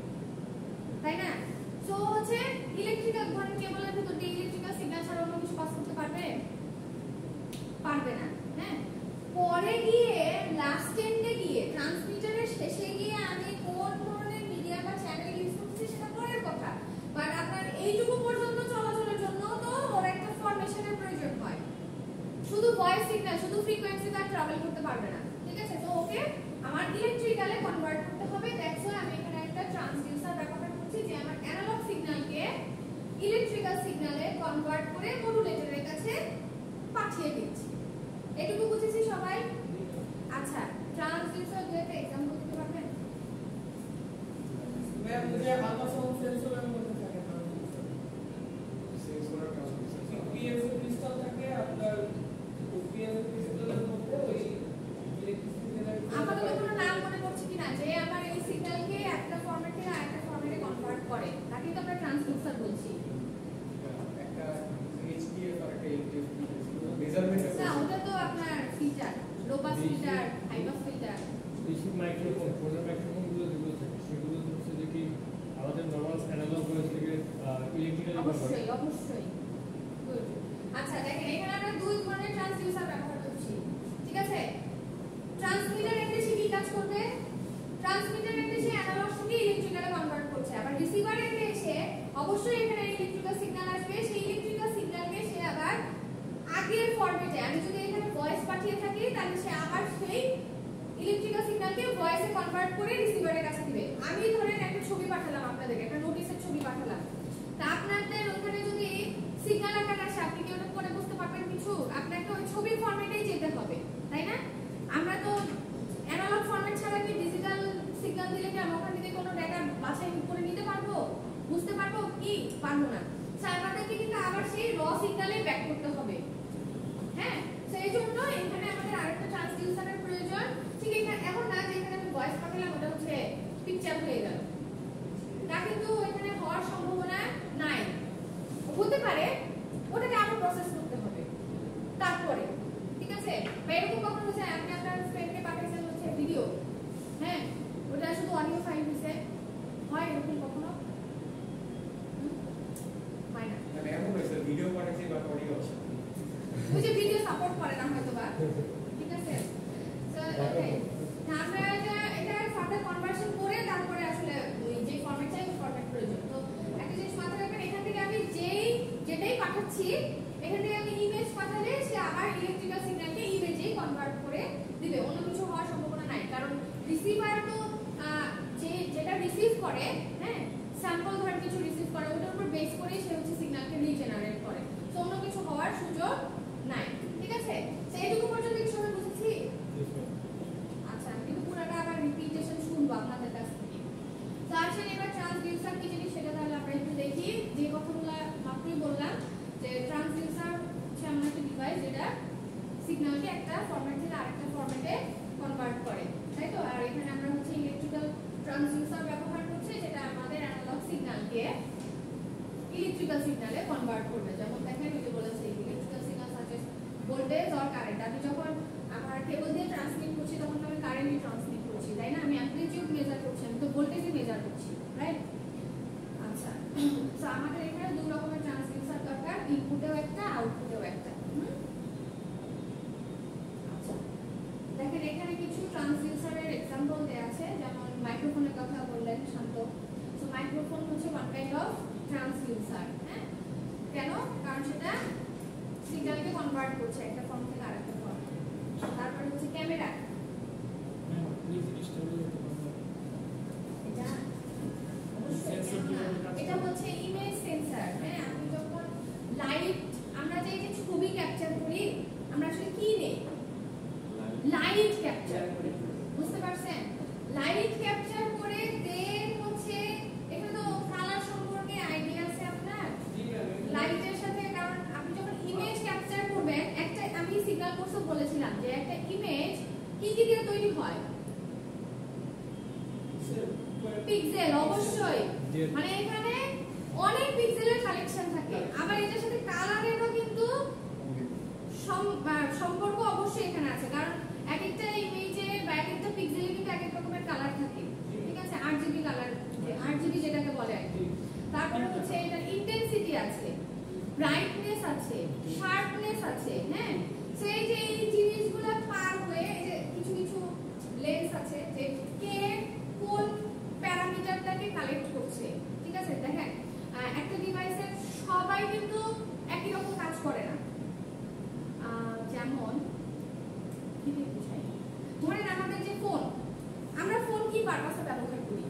তাই না? সো হচ্ছে ইলেকট্রিক্যাল ধরেন কেবলের ভিতর দিয়ে ইলেকট্রিক্যাল সিগন্যাল ছাড়া অন্য কিছু পাস করতে পারবে না। হ্যাঁ, পরে গিয়ে লাস্ট এন্ডে গিয়ে ট্রান্সমিটারের শেষে গিয়ে আমি কোন ধরনের মিডিয়া বা চ্যানেল ইউজ করছি সেটা পরের কথা, বাট আপনার এইটুকু পর্যন্ত চলাচলের জন্য তো ওর একটা ফরমেশনের প্রয়োজন হয়। শুধু ভয়েস সিগন্যাল, শুধু ফ্রিকোয়েন্সি তার ট্রাভেল করতে পারবে না, ঠিক আছে? তো ওকে আমার ইলেকট্রিক্যালে কনভার্ট করতে হবে। দ্যাটস ওয়াই আমি এখানে একটা ট্রান্সডিউসার ব্যবহার করছি যে আমার অ্যানালগ সিগন্যালকে ইলেকট্রিক্যাল সিগন্যালে কনভার্ট করে মডুলেটরের কাছে পাঠিয়ে দিচ্ছি। এটুকু বুঝেছি সবাই? আচ্ছা, ট্রান্সডিউসার দুটো एग्जांपल দিতে পারবেন? मैं मुझे अल्ट्रासाउंड सेंसर में बोलते हैं সেন্সর আর ট্রান্সমিটার পিএসএ ক্রিস্টাল থাকে আপনার পিএসএ ক্রিস্টালের মধ্যে ওই ইলেকট্রিসিটি আমাদের কোনো নাম মনে পড়ছে কিনা যে আমার এই সিগন্যালকে একটা ফরম্যাট থেকে আরেকটা ফরম্যাটে কনভার্ট করে, তাকে তো আমরা ট্রান্সডিউসার বলছি। একটা এইচডিএফ আর একটা এলটিএফ মেজারমেন্ট না, ওটা তো আপনার filter, low pass filter, high pass filter. বেশি মাইক্রোফোন, ফোনের মাইক্রোফোনগুলো যেগুলো থাকে সেগুলো হচ্ছে যে কি আমাদের নর্মাল অ্যানালগ ভয়েস থেকে ইলেকট্রিক্যাল অবশ্যই অবশ্যই। Good. আচ্ছা দেখেন এখানে আমরা দুই ধরনের ট্রান্সডিউসার ব্যবহার করছি, ঠিক আছে? ট্রান্সমিটার একটা সে কি কাজ করবে? ট্রান্সমিটার একটা সে অ্যানালগ থেকে ইলেকট্রিক্যালে কনভার্ট করছে, আবার রিসিভার একটা এসে অবশ্যই এখানে ইলেকট্রিক্যাল সিগন্যাল আসবে, সেই ইলেকট্রিক্যাল সিগন্যালকে সে আবার আগের ফরম্যাটে, আমি যদি এখানে ভয়েস পাঠিয়ে থাকি তাহলে সে আবার সেই ইলেকট্রিক্যাল সিগন্যালকে ভয়েসে কনভার্ট করে রিসিভারের কাছে দিবে। আমি ধরেন একটা ছবি পাঠালাম আপনাদেরকে, একটা নোটিশের ছবি পাঠালাম, তা আপনাদের ওখানে যদি সিগন্যাল আকারে আসে আপনি কি ওটা পরে বুঝতে পারবেন কিছু? আপনাকে ওই ছবির ফরম্যাটেই যেতে হবে, তাই না? আমরা তো অ্যানালগ ফরম্যাট ছাড়া কি ডিজিটাল সিগন্যাল দিলে কি আমরা ওখান থেকে কোনো ডেটা বাছাই করে নিতে পারবো, বুঝতে পারবো কি? পারবো না। আমাদেরকে কিন্তু আবার সেই র সিগন্যালে ব্যাক করতে হবে। হ্যাঁ, সেই জন্য এখানে আমাদের আরেকটা ট্রান্সডিউসারের প্রয়োজন। ঠিক এখানে এখন না যে এখানে আমি ভয়েস পাঠালাম ওটা হচ্ছে পিকচার হয়ে গেল, তা কিন্তু এখানে হওয়ার সম্ভাবনা নাই। হতে পারে, ওটাকে আবার প্রসেস করতে হবে তারপরে, ঠিক আছে? বা এরকম কখনো হচ্ছে আপনি আপনার ফ্রেন্ডকে পাঠাইছেন হচ্ছে ভিডিও, হ্যাঁ, ওটা শুধু অডিও ফাইল দিছে, হয় এরকম কখনো? হয় না। মানে এমন হয়েছে ভিডিও পাঠাচ্ছি বা অডিও আছে ওই যে ভিডিও সাপোর্ট করে না হয়তো বা, ঠিক আছে? তো আমরা এটা ফার্দার কনভার্সন করে তারপরে আসলে ওই যে ফরম্যাট চাই ওই ফরম্যাট প্রয়োজন। তো একটা জিনিস মাথায় রাখবেন, এখান থেকে আমি যেটাই পাঠাচ্ছি এখান থেকে আমি ইমেজ পাঠালে সে আবার ইলেকট্রিক্যাল সিগন্যালকে ইমেজেই কনভার্ট করে দিবে, অন্য কিছু হওয়ার সম্ভাবনা নাই। কারণ রিসিভার তো যেটা রিসিভ করে, হ্যাঁ, স্যাম্পল ধরেন কিছু রিসিভ করে, ওটার উপর বেস করে সে হচ্ছে সিগন্যালকে রিজেনারেট করে, তো অন্য কিছু হওয়ার সুযোগ নাই, ঠিক আছে? তো এইটুকু পর্যন্ত কি সবাই বুঝেছি? আচ্ছা, কিন্তু পুরোটা আবার রিপিটেশন শুনবো আপনাদের কাছ থেকে। তো আসেন এবার ট্রান্সডিউসার কি জিনিস সেটা তাহলে আমরা একটু দেখি। যে কথাগুলো মাত্রই বললাম যে ট্রান্সডিউসার হচ্ছে এমন একটা ডিভাইস যেটা সিগন্যালকে একটা ফরম্যাট থেকে আরেকটা ফরম্যাটে কনভার্ট করে, তাই তো? আর এখানে আমরা হচ্ছে ইলেকট্রিক্যাল ট্রান্সডিউসার ব্যবহার করছি যেটা আমাদের অ্যানালগ সিগন্যালকে ইলেকট্রিক্যাল সিগন্যালে কনভার্ট করবে। যেমন দেখেন ওই যে বলেছে ইলেকট্রিক্যাল সিগন্যাল সাজেস ভোল্টেজ আর কারেন্ট। আমি যখন আমার কেবল দিয়ে ট্রান্সমিট করছি তখন আমি কারেন্টই ট্রান্সমিট করছি, তাই না? আমি অ্যামপ্লিটিউড মেজার করছি, আমি তো ভোল্টেজই মেজার করছি, রাইট? আচ্ছা, তো আমাদের এখানে দুই রকমের ট্রান্সডিউসার দরকার, ইনপুটেও একটা আউটপুটেও একটা। আচ্ছা, দেখেন এখানে কিছু ট্রান্সডিউসারের एग्जांपल দেয়া আছে, যেমন মাইক্রোফোনের কথা বললেন শান্ত। সো মাইক্রোফোন হচ্ছে ওয়ান কাইন্ড অফ ট্রান্সডিউসার, হ্যাঁ? কেন? কারণ সেটা সিগন্যালকে কনভার্ট করছে একটা ফর্ম থেকে আরেকটা ফর্ম। তারপরে হচ্ছে ক্যামেরা, এটা অবশ্যই এটা হচ্ছে ইমেজ সেন্সর, হ্যাঁ? আপনি যখন লাইট, আমরা যে ছবি ক্যাপচার করি আমরা আসলে কি নেই? লাইট ক্যাপচার করি, বুঝতে পারছেন? লাইট ক্যাপচার করে দেন হচ্ছে এখানে তো কালার সম্পর্কে আইডিয়া আছে আপনার লাইটের সাথে। কারণ আপনি যখন ইমেজ ক্যাপচার করবেন, একটা আমি সিগন্যাল কোর্সে বলেছিলাম যে একটা ইমেজ কি কি দিয়ে তৈরি হয়? পিক্সেল, অবশ্যই। মানে এখানে অনেক পিক্সেলের কালেকশন থাকে। আবার এটার সাথে কালারেরও কিন্তু সম্পর্ক অবশ্যই এখানে আছে, কারণ এক একটা ইমেজে বা এক একটা পিক্সেলে কিন্তু এক এক রকমের কালার থাকে, ঠিক আছে? RGB কালার, RGB যেটাকে বলে আর কি। তারপরে হচ্ছে এটার ইন্টেন্সিটি আছে, ব্রাইটনেস আছে, শার্পনেস আছে, হ্যাঁ। সেই যে এই জিনিসগুলো পার হয়ে এই যে কিছু কিছু লেন্স আছে যে কে কোন প্যারামিটারটাকে কালেক্ট করছে, ঠিক আছে? দেখেন একটা ডিভাইসের সবাই কিন্তু একই রকম কাজ করে না। যেমন কি বুঝাই, ধরেন আমাদের যে ফোন, আমরা ফোন কি পারপাসে ব্যবহার করি?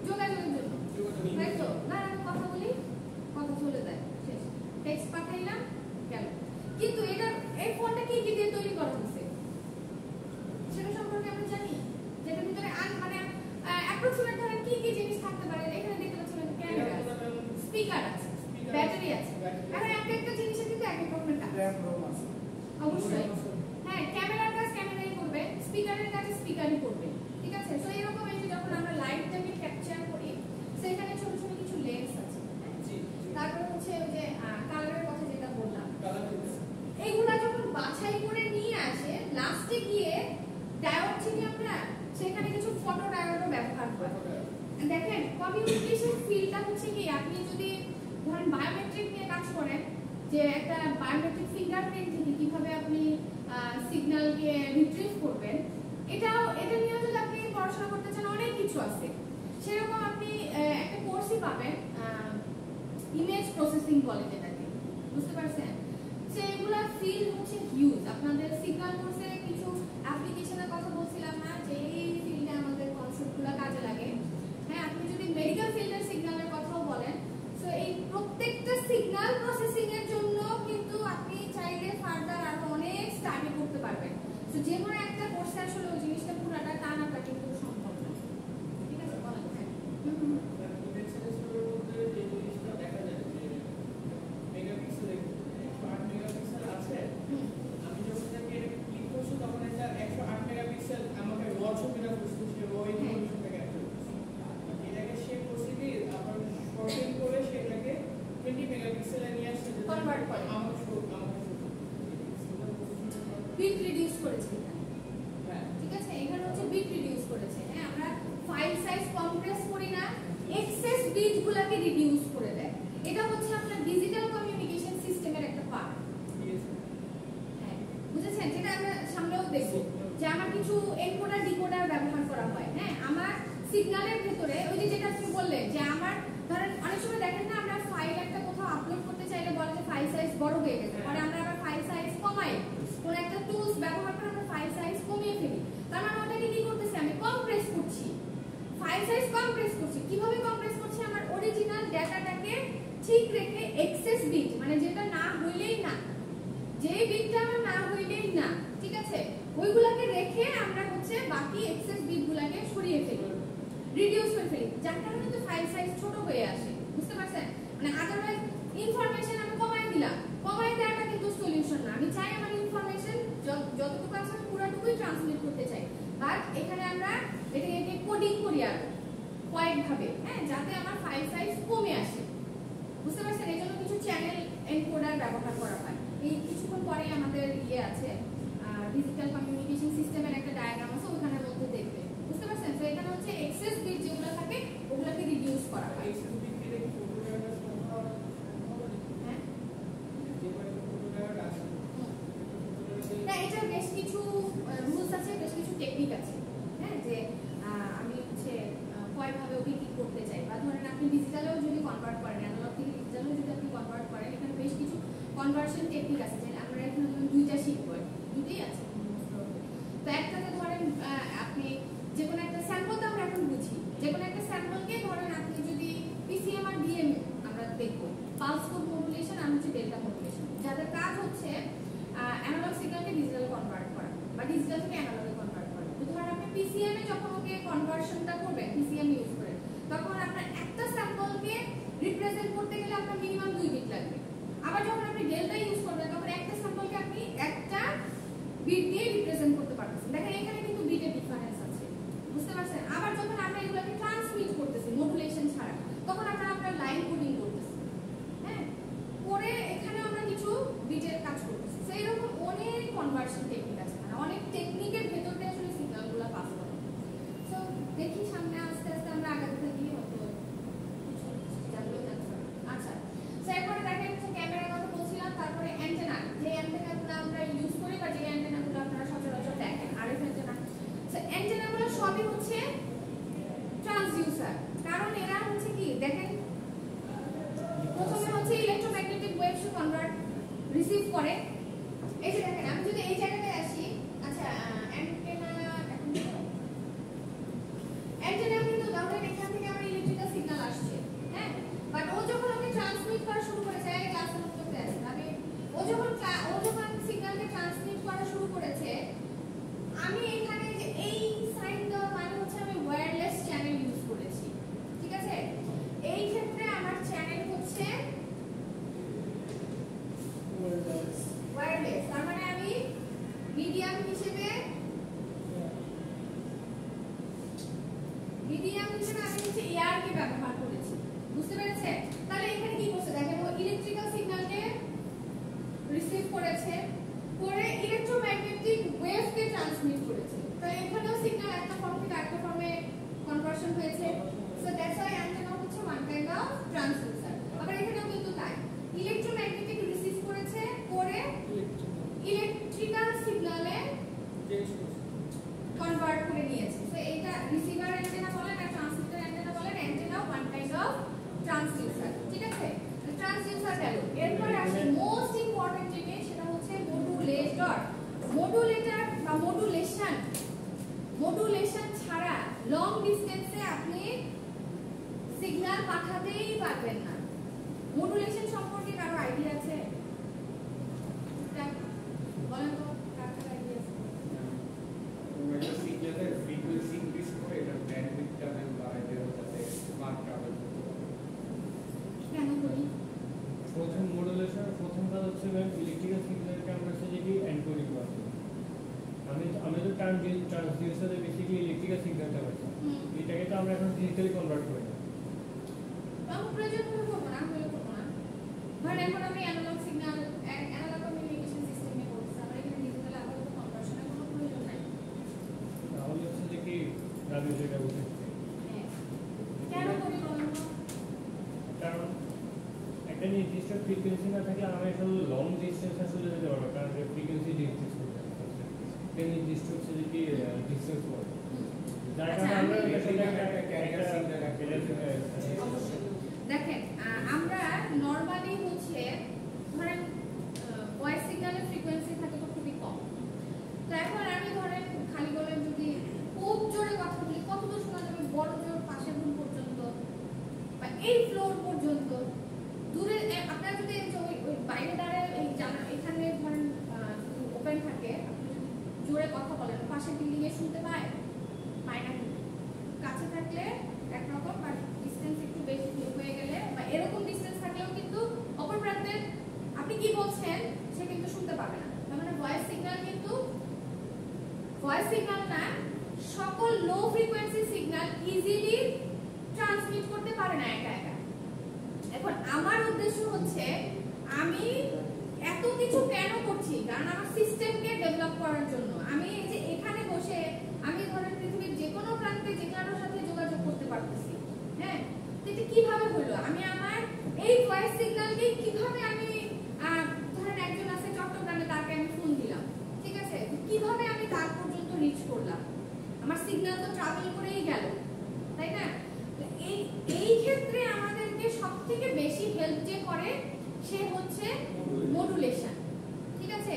যোগাযোগের জন্য, তাই তো? না আমি কথা বলি, কথা চলে যায়, শেষ, টেক্সট পাঠাইলাম গেল। কিন্তু এটা এই ফোনটা কি কি দিয়ে তৈরি করা হয়েছে সেটা সম্পর্কে আমরা জানি, যেটার ভিতরে মানে অ্যাপ্রক্সিমেট ধরেন কি কি জিনিস থাকতে পারে। এখানে দেখতে পাচ্ছেন ক্যামেরা আছে, স্পিকার আছে, ব্যাটারি আছে। আর একটা জিনিসের কিন্তু এক এক রকমের কাজ আছে অবশ্যই। হ্যাঁ, ক্যামেরার কাজ ক্যামেরাই করবে, স্পিকারের কাজ স্পিকারই করবে, ঠিক আছে? সো এরকম এই যে যখন আমরা লাইটটাকে ক্যাপচার করি সেখানে ছোট ছোট কিছু লেন্স আছে। তারপর হচ্ছে ওই যে কালারের কথা যেটা বললাম, এইগুলা যখন বাছাই করে নিয়ে আসে লাস্টে গিয়ে ডায়োড চিনি আমরা, সেখানে কিছু ফটো ডায়োডও ব্যবহার করে। দেখেন কমিউনিকেশন ফিল্ডটা হচ্ছে কি, আপনি যদি ধরেন বায়োমেট্রিক নিয়ে কাজ করেন, যে একটা বায়োমেট্রিক ফিঙ্গারপ্রিন্ট থেকে কিভাবে আপনি সিগন্যালকে রিট্রিভ করবেন, এটা নিয়ে যদি আপনি পড়াশোনা করতে চান অনেক কিছু আছে। সেরকম আপনি একটা কোর্সই পাবেন, ইমেজ প্রসেসিং বলে যেটাকে, বুঝতে পারছেন? সেগুলা ফিল্ড হচ্ছে হিউজ। আপনাদের সিগন্যাল কোর্সে কিছু অ্যাপ্লিকেশনের কথা বলছিলাম না, যে এই ফিল্ডে আমাদের কনসেপ্টগুলো কাজে লাগে। হ্যাঁ, আপনি যদি মেডিকেল ফিল্ডের সিগন্যালের কথাও বলেন, সো এই প্রত্যেকটা সিগন্যাল প্রসেসিং এর জন্য কিন্তু আপনি চাইলে ফার্দার আরো অনেক স্টাডি করতে পারবেন। সো যে কোনো একটা কোর্সে আসলে ওই জিনিসটা পুরোটা টানাটা কিন্তু সম্ভব না, ঠিক আছে? বলেন। বিট রিডিউস করেছে, ঠিক আছে? এখানে হচ্ছে বিট রিডিউস করেছে। হ্যাঁ, আমরা ফাইল সাইজ কম্প্রেস করি না, এক্সেস বিটগুলোকে রিডিউস করে দেয়। এটা হচ্ছে আপনার ডিজিটাল কমিউনিকেশন সিস্টেমের একটা পার্ট। হ্যাঁ, বুঝেছেন? যেটা আমরা সামনেও দেখব যে আমার কিছু এনকোডার ডিকোডার ব্যবহার করা হয়। হ্যাঁ, আমার সিগন্যালের ভিতরে ওই যে যেটা আপনি বললেন যে আমার ধরেন অনেক সময় দেখেন না, আমরা ফাইল একটা কোথাও আপলোড করতে চাইলে বলে যে ফাইল সাইজ বড় হয়ে গেছে, পরে আমরা আবার ফাইল সাইজ কমাই, কোন একটা টুলস ব্যবহার করে আমরা ফাইল সাইজ কমিয়ে ফেলি। তার মানে ওটাকে কি করতেছি, আমি কম্প্রেস করছি, ফাইল সাইজ কম্প্রেস করছি। কিভাবে কম্প্রেস করছি? আমার অরিজিনাল ডাটাটাকে ঠিক রেখে এক্সেস বিট, মানে যেটা না হইলেই না, যে বিটটা আমার না হইলেই না, ঠিক আছে, ওইগুলাকে রেখে আমরা হচ্ছে বাকি এক্সেস বিটগুলোকে সরিয়ে ফেলি, রিডিউস করে ফেলি, যার কারণে তো ফাইল সাইজ ছোট হয়ে আসে। বুঝতে পারছেন? মানে আদারওয়াইজ ইনফরমেশন আমি কমাই দিলাম, কমাই দেওয়াটা কিন্তু সলিউশন না। আমি চাই আমার ইনফরমেশন যতটুকু আছে আমি পুরোটুকুই ট্রান্সলেট করতে চাই, বাট এখানে আমরা এটাকে কোডিং করি আর কয়েকভাবে, হ্যাঁ, যাতে আমার ফাইল সাইজ কমে আসে। বুঝতে পারছেন? এই জন্য কিছু চ্যানেল এনকোডার ব্যবহার করা হয়। এই কিছুক্ষণ পরে আমাদের আছে ডিজিটাল কমিউনিকেশন সিস্টেমের একটা ডায়াগ্রাম আছে, ওখানের মধ্যে দেখবে। বুঝতে পারছেন? তো এখানে হচ্ছে এক্সেস বিট যেগুলো থাকে ওগুলোকে রিডিউস করা হয়। না, এটার বেশ কিছু রুলস আছে, বেশ কিছু টেকনিক আছে। হ্যাঁ, যে আমি হচ্ছে কয়ভাবে ওকে কি করতে চাই, বা ধরেন আপনি ডিজিটালেও যদি কনভার্ট করেন, অ্যানালগ থেকে ডিজিটালেও যদি আপনি কনভার্ট করেন, এখানে বেশ কিছু কনভার্সন টেকনিক আছে। যে আমরা এখানে দুইটা শিখবো, দুটোই আছে। তো একটাতে ধরেন আপনি যে কোনো একটা স্যাম্পল, তো আমরা এখন বুঝি, যে কোনো একটা স্যাম্পলকে ধরেন আপনি যদি পিসিএম আর ডিএম আমরা দেখবো, পালস কোড মডুলেশন আর হচ্ছে ডেল্টা মডুলেশন, যাদের কাজ হচ্ছে অ্যানালগ সিগন্যালকে ডিজিটাল কনভার্ট করা বা ডিজিটাল থেকে অ্যানালগে কনভার্ট করা। তো ধরেন আপনি পিসিএম এ যখন ওকে কনভার্সনটা করবেন পিসিএম ইউজ করে, তখন আপনার একটা স্যাম্পলকে রিপ্রেজেন্ট করতে গেলে আপনার মিনিমাম 2 বিট লাগবে। আবার যখন আপনি ডেল্টা ইউজ করবেন, তখন একটা স্যাম্পলকে আপনি একটা বিট দিয়ে রিপ্রেজেন্ট করতে পারতেছেন। দেখেন এখানে কিন্তু বিটের ডিফারেন্স আছে। বুঝতে পারছেন? আবার যখন আমরা এগুলোকে ট্রান্সমিট করতেছি মডুলেশন ছাড়া, তখন আমরা মাথাতেই পারবেন না। মডুলেশন সম্পর্কে কারো আইডিয়া আছে? বলেন তো, কার আইডিয়া আছে? একটা সিগন্যালের ফ্রিকোয়েন্সি ইনক্রিজ করে এটা ব্যান্ডউইথটা বাড়ায় দেওয়া যাতে স্মার্ট ট্রাভেল করতে পারে। কেন বলি? প্রথম মডুলেশনের প্রথম কাজ হচ্ছে ম্যাম ইলেকট্রিক্যাল সিগন্যালকে আমরা সেটাকে এনকোডিং করা। আমি তো ট্রান্সডিউসারে বেসিক্যালি ইলেকট্রিক্যাল সিগন্যালটা পাচ্ছি, এটাকে তো আমরা এখন ডিজিটালি কনভার্ট করি না। আমি প্রয়োজন হলে করবো না, হলে করবো না। ধরেন এখন আমি analogue signal, analogue communication system নিয়ে করছি, আমার এখানে ডিজিটাল আপাতত কনভার্সনের কোনো প্রয়োজন নাই। তাহলে হচ্ছে যে কি আমি যেটা বলছি হ্যাঁ, কেন করি বলেন তো? কারণ একটা নির্দিষ্ট ফ্রিকোয়েন্সি না থাকলে আমি আসলে লং ডিস্টেন্স আসলে যেতে পারবো, কারণ ফ্রিকোয়েন্সি ডিস্টেন্স করতে একটা নির্দিষ্ট হচ্ছে যে কি ডিস্টেন্স করে যার কারণে আমরা একটা ক্যারিয়ার সিগন্যাল দেখেন আমরা নরমালি হচ্ছে ধরেন ভয়েস সিগন্যালের ফ্রিকোয়েন্সি থাকে তো খুবই কম। তো এখন আমি ধরেন খালি বলেন যদি খুব জোরে কথা বলি, কত দূর শোনা যাবে? বড় জোর পাশের রুম পর্যন্ত বা এই ফ্লোর পর্যন্ত। দূরে আপনারা যদি ওই বাইরে দাঁড়ায় এই জানা এখানে ধরেন ওপেন থাকে, আপনি যদি জোরে কথা বলেন পাশের বিল্ডিং এ শুনতে পায় না। কাছে থাকলে একরকম, আর ডিসটেন্স একটু বেশি হয়ে গেলে বা এরকম ডিসটেন্স থাকলেও কিন্তু অপর প্রান্তে আপনি কি বলছেন সে কিন্তু শুনতে পাবে না। তার মানে ভয়েস সিগন্যাল না সকল low frequency signal easily transmit করতে পারে না একা একা। এখন আমার উদ্দেশ্য হচ্ছে আমি এত কিছু কেন করছি, কারণ আমার সিস্টেমকে ডেভেলপ করার জন্য। আমি এই যে এখানে বসে আমি ধরেন পৃথিবীর যে কোনো প্রান্তে যে কারোর সাথে যোগাযোগ করতে পারতেছি। হ্যাঁ, তো এটা কিভাবে হলো? আমি আমার এই ভয়েস সিগন্যালকে কিভাবে আমি ধরেন একজন আছে চট্টগ্রামে, তাকে আমি ফোন দিলাম, ঠিক আছে, কিভাবে আমি তার পর্যন্ত রিচ করলাম? আমার সিগন্যাল তো ট্রাভেল করেই গেল, তাই না? এই ক্ষেত্রে আমাদেরকে সবথেকে বেশি হেল্প যে করে সে হচ্ছে মডুলেশন, ঠিক আছে?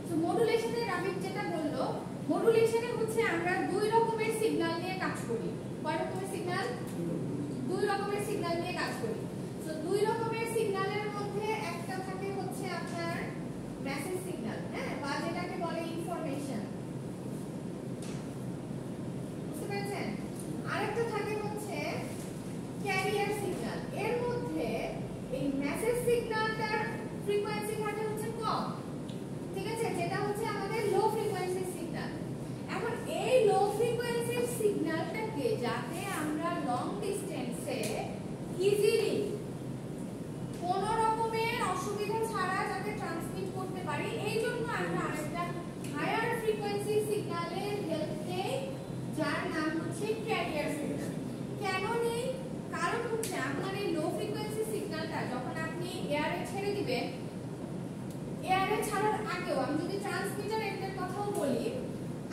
তো মডুলেশনের রাবিট যেটা বললো, মডুলেশনে হচ্ছে আমরা দুই রকমের সিগন্যাল নিয়ে কাজ করি। কয় রকমের সিগন্যাল? দুই রকমের সিগন্যাল নিয়ে কাজ করি। তো দুই রকমের সিগন্যালের মধ্যে একটা থাকে হচ্ছে আপনার মেসেজ সিগন্যাল, হ্যাঁ, বা যেটাকে বলে ইনফরমেশন, বুঝতে পেরেছেন? আরেকটা থাকে হচ্ছে ক্যারিয়ার সিগন্যাল। এর মধ্যে এই মেসেজ সিগন্যালটার ফ্রিকোয়েন্সি থাকে হচ্ছে কম, ঠিক আছে, যেটা হচ্ছে আমাদের লো ফ্রিকোয়েন্সি সিগন্যাল। এখন এই লো ফ্রিকোয়েন্সি সিগন্যালটাকে যাতে আমরা লং ডিসটেন্সে ইজিলি কোন রকমের অসুবিধা ছাড়া যাতে ট্রান্সমিট করতে পারি, এই জন্য আমরা আরেকটা হায়ার ফ্রিকোয়েন্সি সিগন্যালের হেল্প নেই, যার নাম হচ্ছে ক্যারিয়ার সিগন্যাল। কেন নেই? কারণ হচ্ছে আপনার এই লো ফ্রিকোয়েন্সি সিগন্যালটা যখন আপনি এয়ারে ছেড়ে দিবেন, এয়ারে ছাড়ার আগেও আমি যদি ট্রান্সমিটার এর কথাও বলি,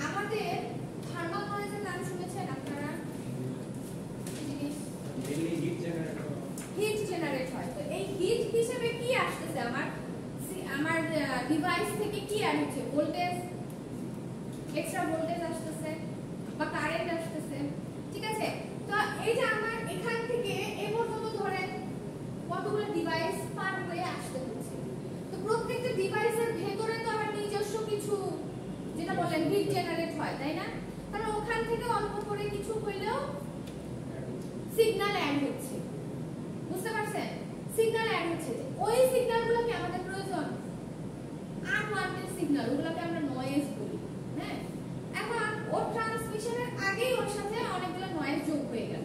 আমাদের থার্মাল নয়েজের নাম শুনেছেন আপনারা? হিট জেনারেট হয়। তো এই হিট হিসেবে কি আসতেছে আমার ডিভাইস থেকে? কি আসছে? ভোল্টেজ, এক্সট্রা ভোল্টেজ আসতেছে বা কারেন্ট আসতেছে, ঠিক আছে? তো এই যে আমার এখান থেকে এই পর্যন্ত ধরেন কতগুলো ডিভাইস পার হয়ে আসতে হচ্ছে। তো প্রত্যেকটা ডিভাইসের ভেতরে তো আমার নিজস্ব কিছু যেটা বলেন হিট জেনারেট হয়, তাই না? কারণ ওখান থেকে অল্প করে কিছু হইলেও সিগন্যাল অ্যাড হচ্ছে, বুঝতে পারছেন? সিগন্যাল অ্যাড হচ্ছে। ওই সিগন্যালগুলোকে আমাদের প্রয়োজন আনওয়ান্টেড সিগন্যাল, ওগুলোকে আমরা নয়েজ বলি, হ্যাঁ? এখন ওর ট্রান্সমিশনের আগেই ওর সাথে অনেকগুলো নয়েজ যোগ হয়ে গেল,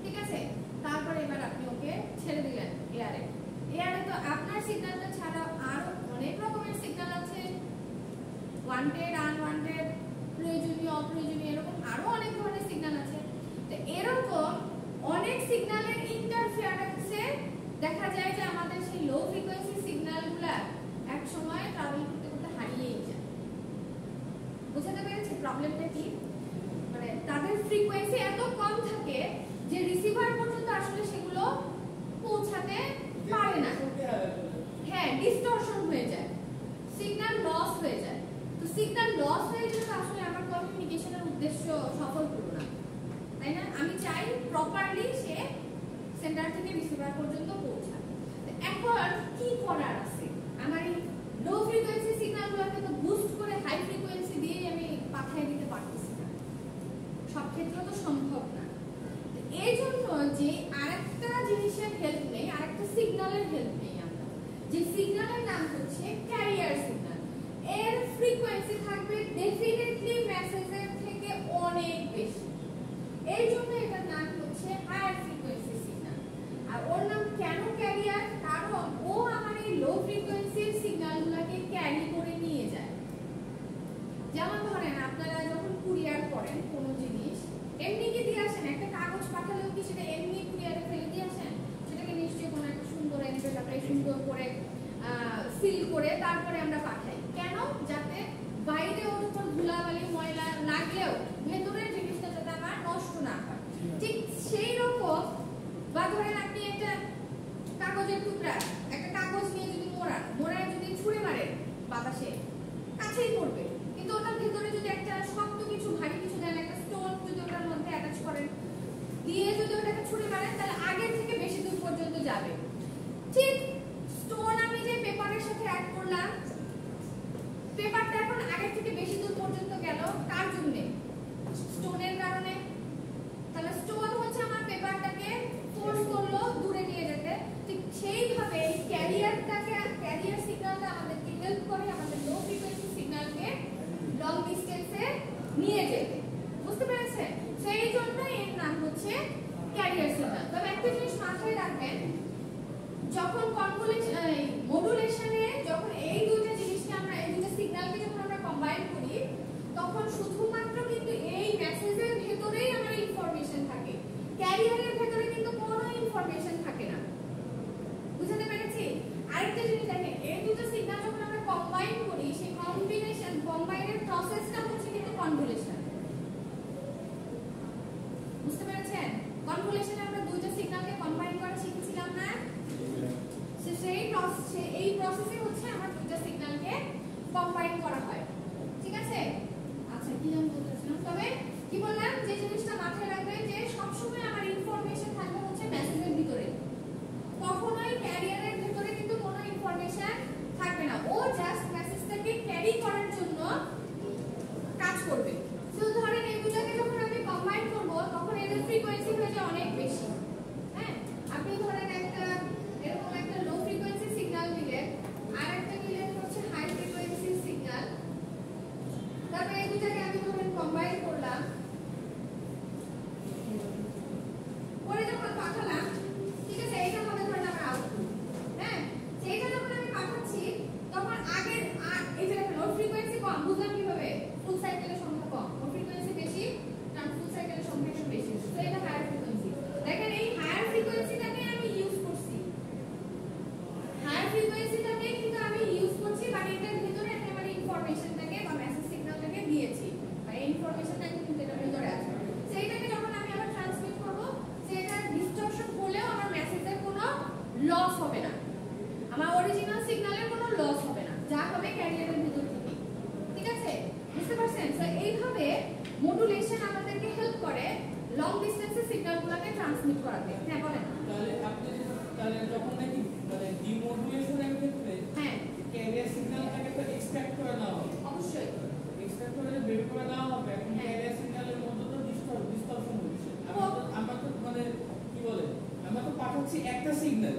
ঠিক আছে? তারপরে এবার আপনি ওকে ছেড়ে দিলেন এয়ারে। এয়ারে তো আপনার সিগন্যালটা ছাড়াও আরো অনেক রকমের সিগন্যাল আছে, ওয়ান্টেড, আনওয়ান্টেড, প্রয়োজনীয়, অপ্রয়োজনীয়, এরকম আরো অনেক ধরনের সিগন্যাল আছে। তো এরকম অনেক সিগন্যালের ইন্টারফেয়ারেন্সে দেখা যায় যে আমাদের সেই লো ফ্রিকোয়েন্সি সিগন্যালগুলো এক সময় ট্রাভেল করতে করতে হারিয়েই যায়। বুঝতে পেরেছি প্রবলেমটা কি? মানে তাদের ফ্রিকোয়েন্সি এত কম থাকে যে রিসিভার পর্যন্ত আসলে সেগুলো পৌঁছাতে পারে না। হ্যাঁ, ডিসটরশন হয়ে যায়, সিগন্যাল লস হয়ে যায়। তো সিগন্যাল লস হয়ে গেলে আসলে আমার কমিউনিকেশনের উদ্দেশ্য সফল হলো না, তাই না? আমি চাই করার আছে? আমার এই লো ফ্রিকোয়েন্সি সিগন্যালগুলোকে তো বুস্ট করে হাই ফ্রিকোয়েন্সি দিয়ে আমি পাঠিয়ে দিতে পারতেছি না, সব ক্ষেত্রে তো সম্ভব না। এই জন্য যে আরেকটা জিনিসের হেল্প নেই, আরেকটা সিগন্যালের হেল্প নেই আমরা, যে সিগন্যালের নাম হচ্ছে ক্যারিয়ার সিগন্যাল। এর ফ্রিকোয়েন্সি থাকবে ডেফিনেটলি মেসেজের থেকে অনেক বেশি, এই জন্য এটার নাম হচ্ছে হায়ার ফ্রিকোয়েন্সি সিগন্যাল। আর ওর নাম কেন ক্যারিয়ার? কারণ ও আমার এই লো ফ্রিকোয়েন্সির সিগন্যালগুলোকে ক্যারি করে নিয়ে যায়। যেমন ধরেন আপনারা যখন কুরিয়ার করেন কোনো জিনিস, এমনি কি দিয়ে আসেন? একটা কাগজ পাঠালেও কি সেটা এমনি কুরিয়ারে ফেলে দিয়ে আসেন? সেটাকে নিশ্চয়ই কোনো একটা সুন্দর এনভেলপে সুন্দর করে সিল করে তারপরে আমরা পাঠাই। কেন? যাতে বাইরে ওর উপর ধুলাবালি ময়লা লাগলেও ভেতরের জিনিসটা যাতে আমার নষ্ট না হয়। ঠিক সেই রকম, বা ধরেন আপনি একটা কাগজের টুকরা, একটা কাগজ নিয়ে যদি মোড়ায় যদি ছুঁড়ে মারেন বাতাসে, কাছেই পড়বে, কিন্তু ওটার ভেতরে যদি একটা শক্ত কিছু ভারী কিছু দেন, একটা স্টোন যদি ওটার মধ্যে অ্যাটাচ করেন, দিয়ে যদি ওটাকে ছুঁড়ে মারেন, তাহলে আগের থেকে বেশি দূর পর্যন্ত যাবে। ঠিক স্টোন আমি যে পেপারের সাথে অ্যাড করলাম, পেপারটা এখন আগের থেকে বেশি দূর পর্যন্ত গেল, কার জন্য? স্টোনের কারণে। তাহলে স্টোন হচ্ছে আমার পেপারটাকে ফোর্স করলো দূরে নিয়ে যেতে। ঠিক সেইভাবে ক্যারিয়ার সিগন্যালটা আমাদেরকে হেল্প করে আমাদের লো ফ্রিকোয়েন্সি সিগন্যালকে লং ডিসটেন্সে নিয়ে যেতে। বুঝতে পেরেছেন? সেই জন্য এর নাম হচ্ছে ক্যারিয়ার সিগন্যাল। তবে একটা জিনিস মাথায় রাখবেন, যখন মডুলেশনে যখন এই দুটো জিনিসকে আমরা, এই দুটো সিগন্যালকে যখন আমরা কম্বাইন করি, তখন শুধুমাত্র কিন্তু এই মেসেজের ভেতরেই আমার ইনফরমেশন থাকে, ক্যারিয়ারের ভেতরে কিন্তু কোনো ইনফরমেশন থাকে না। বুঝতে পেরেছি? আরেকটা জিনিস দেখেন, এই দুটো সিগন্যাল যখন আমরা কম্বাইন করি, সেই কম্বাইনের প্রসেসটা হচ্ছে কিন্তু কনভলিউশন। বুঝতে পেরেছেন? কনভলিউশনে আমরা দুটো সিগন্যালকে কম্বাইন করা শিখেছিলাম না? এই প্রসেসে হচ্ছে আমার দুটো সিগন্যালকে কম্বাইন করা হয়। ঠিক আছে? আচ্ছা, কি জানি বলতেছিলাম, তবে কি বললাম, যে জিনিসটা মাথায় রাখবেন যে সবসময় আমার ইনফরমেশন থাকবে হচ্ছে মেসেজের ভিতরে, কখনোই ক্যারিয়ারের ভিতরে কিন্তু কোনো ইনফরমেশন থাকবে না। ও জাস্ট মেসেজটাকে ক্যারি করার জন্য কাজ করবে। তো ধরেন এই দুটোকে যখন আমি কম্বাইন করব, তখন এদের ফ্রিকোয়েন্সি হয়ে যায় অনেক বেশি। হ্যাঁ, আপনি ধরেন একটা এরকম একটা লো ফ্রিকোয়েন্সি সিগন্যাল দিলেন, আর একটা দিলেন হচ্ছে হাই ফ্রিকোয়েন্সি সিগন্যাল। তারপর এই দুটোকে আমি ধরেন কম্বাইন করলাম, পরে যখন পাঠালাম, ঠিক আছে, এটা হবে ধরেন আমার আউটপুট। হ্যাঁ, সেইটা যখন আমি পাঠাচ্ছি, তখন আগের এই যে লো ফ্রিকোয়েন্সি কম, বুঝলাম কিভাবে? ফুল সাইকেলের সংখ্যা কম, লো ফ্রিকোয়েন্সি বেশি, কারণ ফুল সাইকেলের সংখ্যা একটু বেশি, তো এটা হায়ার ফ্রিকোয়েন্সি। দেখেন এই হায়ার ফ্রিকোয়েন্সিটাকে আমি ইউজ করছি, হায়ার ফ্রিকোয়েন্সিটাকে কিন্তু আমি ইউজ করছি, মানে এটার ভিতরে আমি আমার ইনফরমেশনটাকে বা মেসেজ সিগন্যালটাকে দিয়েছি, বা এই ইনফরমেশনটা কিন্তু এটার ভিতরে আছে। সেইটাকে যখন আমি আবার ট্রান্সমিট করব, সেটা ডিসটরশন হলেও আমার মেসেজের কোনো লস হবে না, আমার অরিজিনাল সিগন্যালের কোনো লস হবে না, যা হবে ক্যারিয়ারের ভিতর থেকে। ঠিক আছে? বুঝতে পারছেন? তো এইভাবে মডুলেশন আমাদেরকে হেল্প করে লং ডিসটেন্সের সিগন্যালগুলোকে ট্রান্সমিট করাতে। হ্যাঁ, বলেন। তাহলে যখন নাকি মানে ডিমোডুলেশনের ক্ষেত্রে হ্যাঁ, ক্যারিয়ার সিগন্যালটাকে তো এক্সট্রাক্ট করে নেওয়া হবে, অবশ্যই এক্সট্রাক্ট করে বের করে নেওয়া হবে। এখন ক্যারিয়ার সিগন্যালের মধ্যে তো ডিস্টরশন হচ্ছে। আমরা তো মানে কি বলে, আমরা তো পাঠাচ্ছি একটা সিগন্যাল,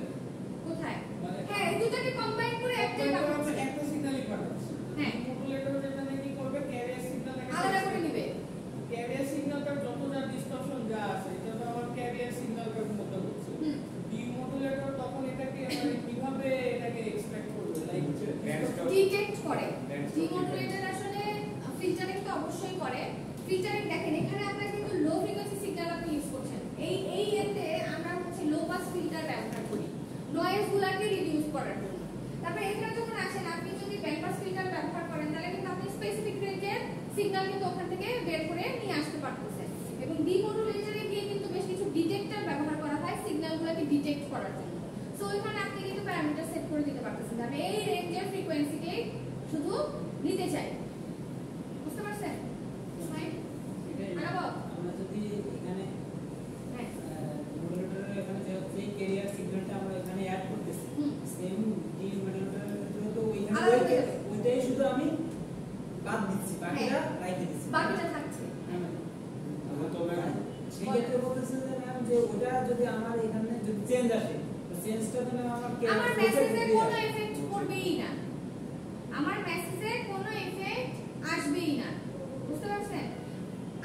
কোথায়? মানে হ্যাঁ, এই দুটোকে কম্বাইন করে একটাই পাঠাচ্ছি। একটা সিগন্যালই পাঠাচ্ছি। হ্যাঁ, মডুলেটর যেটা নাকি করবে, ক্যারিয়ার সিগন্যালটাকে আলাদা করে নিবে। ক্যারিয়ার সিগন্যালটার যত যা ডিস্টরশন যা আছে, এটা তো আমার ক্যারিয়ার সিগন্যালটার মধ্যে হচ্ছে। ডিমোডুলেটর তখন এটাকে মানে কিভাবে এটাকে এক্সট্রাক্ট করবে, লাইক ডিটেক্ট করে। ডিমোডুলেটর আসলে ফিল্টারিং তো অবশ্যই করে। ফিল্টারিং দেখেন, এখানে আমরা কিন্তু লো ফ্রিকোয়েন্সি সিগন্যাল আপনি ইউজ করছেন, এই এতে আমরা হচ্ছে লো পাস ফিল্টার ব্যবহার করি নয়েজগুলোকে রিডিউস করার জন্য। তারপরে এখানে যখন আসেন, আপনি যদি ব্যান্ড পাস ফিল্টার ব্যবহার করেন, তাহলে কিন্তু আপনি স্পেসিফিক রেঞ্জের সিগন্যাল কিন্তু ওখান থেকে বের করে নিয়ে আসতে পারতেছেন। এবং ডিমোডুলেটরে গিয়ে কিন্তু বেশ কিছু ডিটেক্টর ব্যবহার করা হয় সিগন্যালগুলোকে ডিটেক্ট করার জন্য। সো এখানে আপনি কিন্তু প্যারামিটার সেট করে দিতে পারতেছেন, আমি এই রেঞ্জের ফ্রিকোয়েন্সিকে শুধু নিতে চাই। বুঝতে পারছেন? আমরা যদি এখানে মডুলেটরের এখানে যে হচ্ছে ক্যারিয়ার সিগন্যালটা আমরা এখানে অ্যাড করতেছি, সেম শুধু আমি বাদ দিচ্ছি, বাকিটা রাইখে দিচ্ছি। বাকিটা থাকছে। তবে সেই ক্ষেত্রে বলতেছে যে ম্যাম যে ওটা যদি আমার এখানে যদি চেঞ্জ আসে, তো চেঞ্জটা তো ম্যাম আমার আমার মেসেজে কোনো এফেক্ট করবেই না, আমার মেসেজে কোনো এফেক্ট আসবেই না, বুঝতে পারছেন?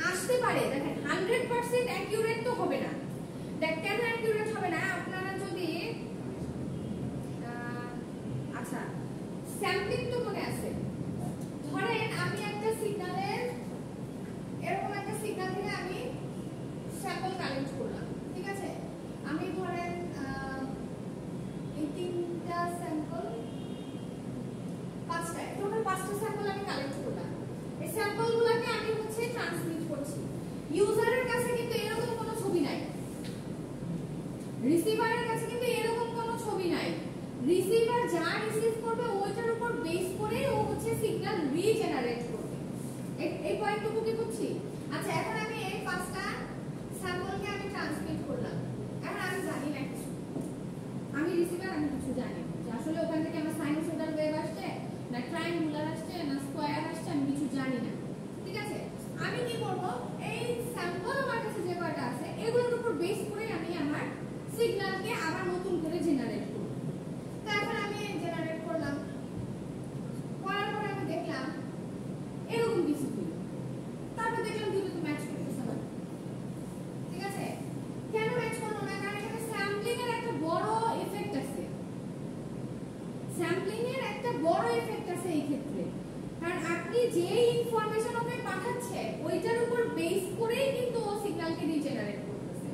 আসতে পারে, দেখেন 100% অ্যাকিউরেট তো হবে না। দেখ কেন অ্যাকিউরেট হবে না, আপনারা যদি আচ্ছা স্যাম্পলিং তো মনে আছে, ধরেন আমি একটা সিগন্যালের এরকম একটা সিগন্যাল থেকে আমি স্যাম্পল কালেক্ট করলাম, ঠিক আছে? আমি ধরেন এই তিনটা স্যাম্পল, পাঁচটা, টোটাল 5টা স্যাম্পল আমি কালেক্ট করলাম। এই স্যাম্পলগুলোকে আমি হচ্ছে ট্রান্সমিট করছি। ইউজারের কাছে কিন্তু এরকম কোনো ছবি নাই, রিসিভারের কাছে কিন্তু এরকম কোনো ছবি নাই। রিসিভার যা রিসিভ করবে ওইটার উপর বেস করে ও হচ্ছে সিগন্যাল রিজেনারেট করবে। এই পয়েন্টটুকু কি বুঝছি? আচ্ছা এখন আমি এই 5টা স্যাম্পলকে আমি ট্রান্সমিট করলাম, এখন আমি জানি না কিছু, আমি রিসিভার, আমি কিছু জানি যে আসলে ওখান থেকে আমার সাইনোসয়েডাল ওয়েভ আসছে না ট্রায়াঙ্গুলার আসছে না স্কয়ার আসছে, আমি কিছু জানি না, ঠিক আছে? আমি কি করব, এই স্যাম্পল আমার কাছে যে কয়টা আছে এগুলোর উপর বেস করে আমি আমার সিগন্যালকে আবার নতুন করে জেনারেট করব। তো এখন আমি জেনারেট করলাম, করার পরে আমি দেখলাম এরকম কিছু হলো, তারপর দেখলাম দুটো তো ম্যাচ করতেছে না, ঠিক আছে? কেন ম্যাচ করলো না? কারণ এখানে স্যাম্পলিং এর একটা বড় এফেক্ট আছে, স্যাম্পলিং এর একটা বড় এফেক্ট আছে এই ক্ষেত্রে। কারণ আপনি যে ইনফরমেশন ওকে পাঠাচ্ছে ওইটার উপর বেস করেই কিন্তু ও সিগন্যালকে রিজেনারেট করতেছে,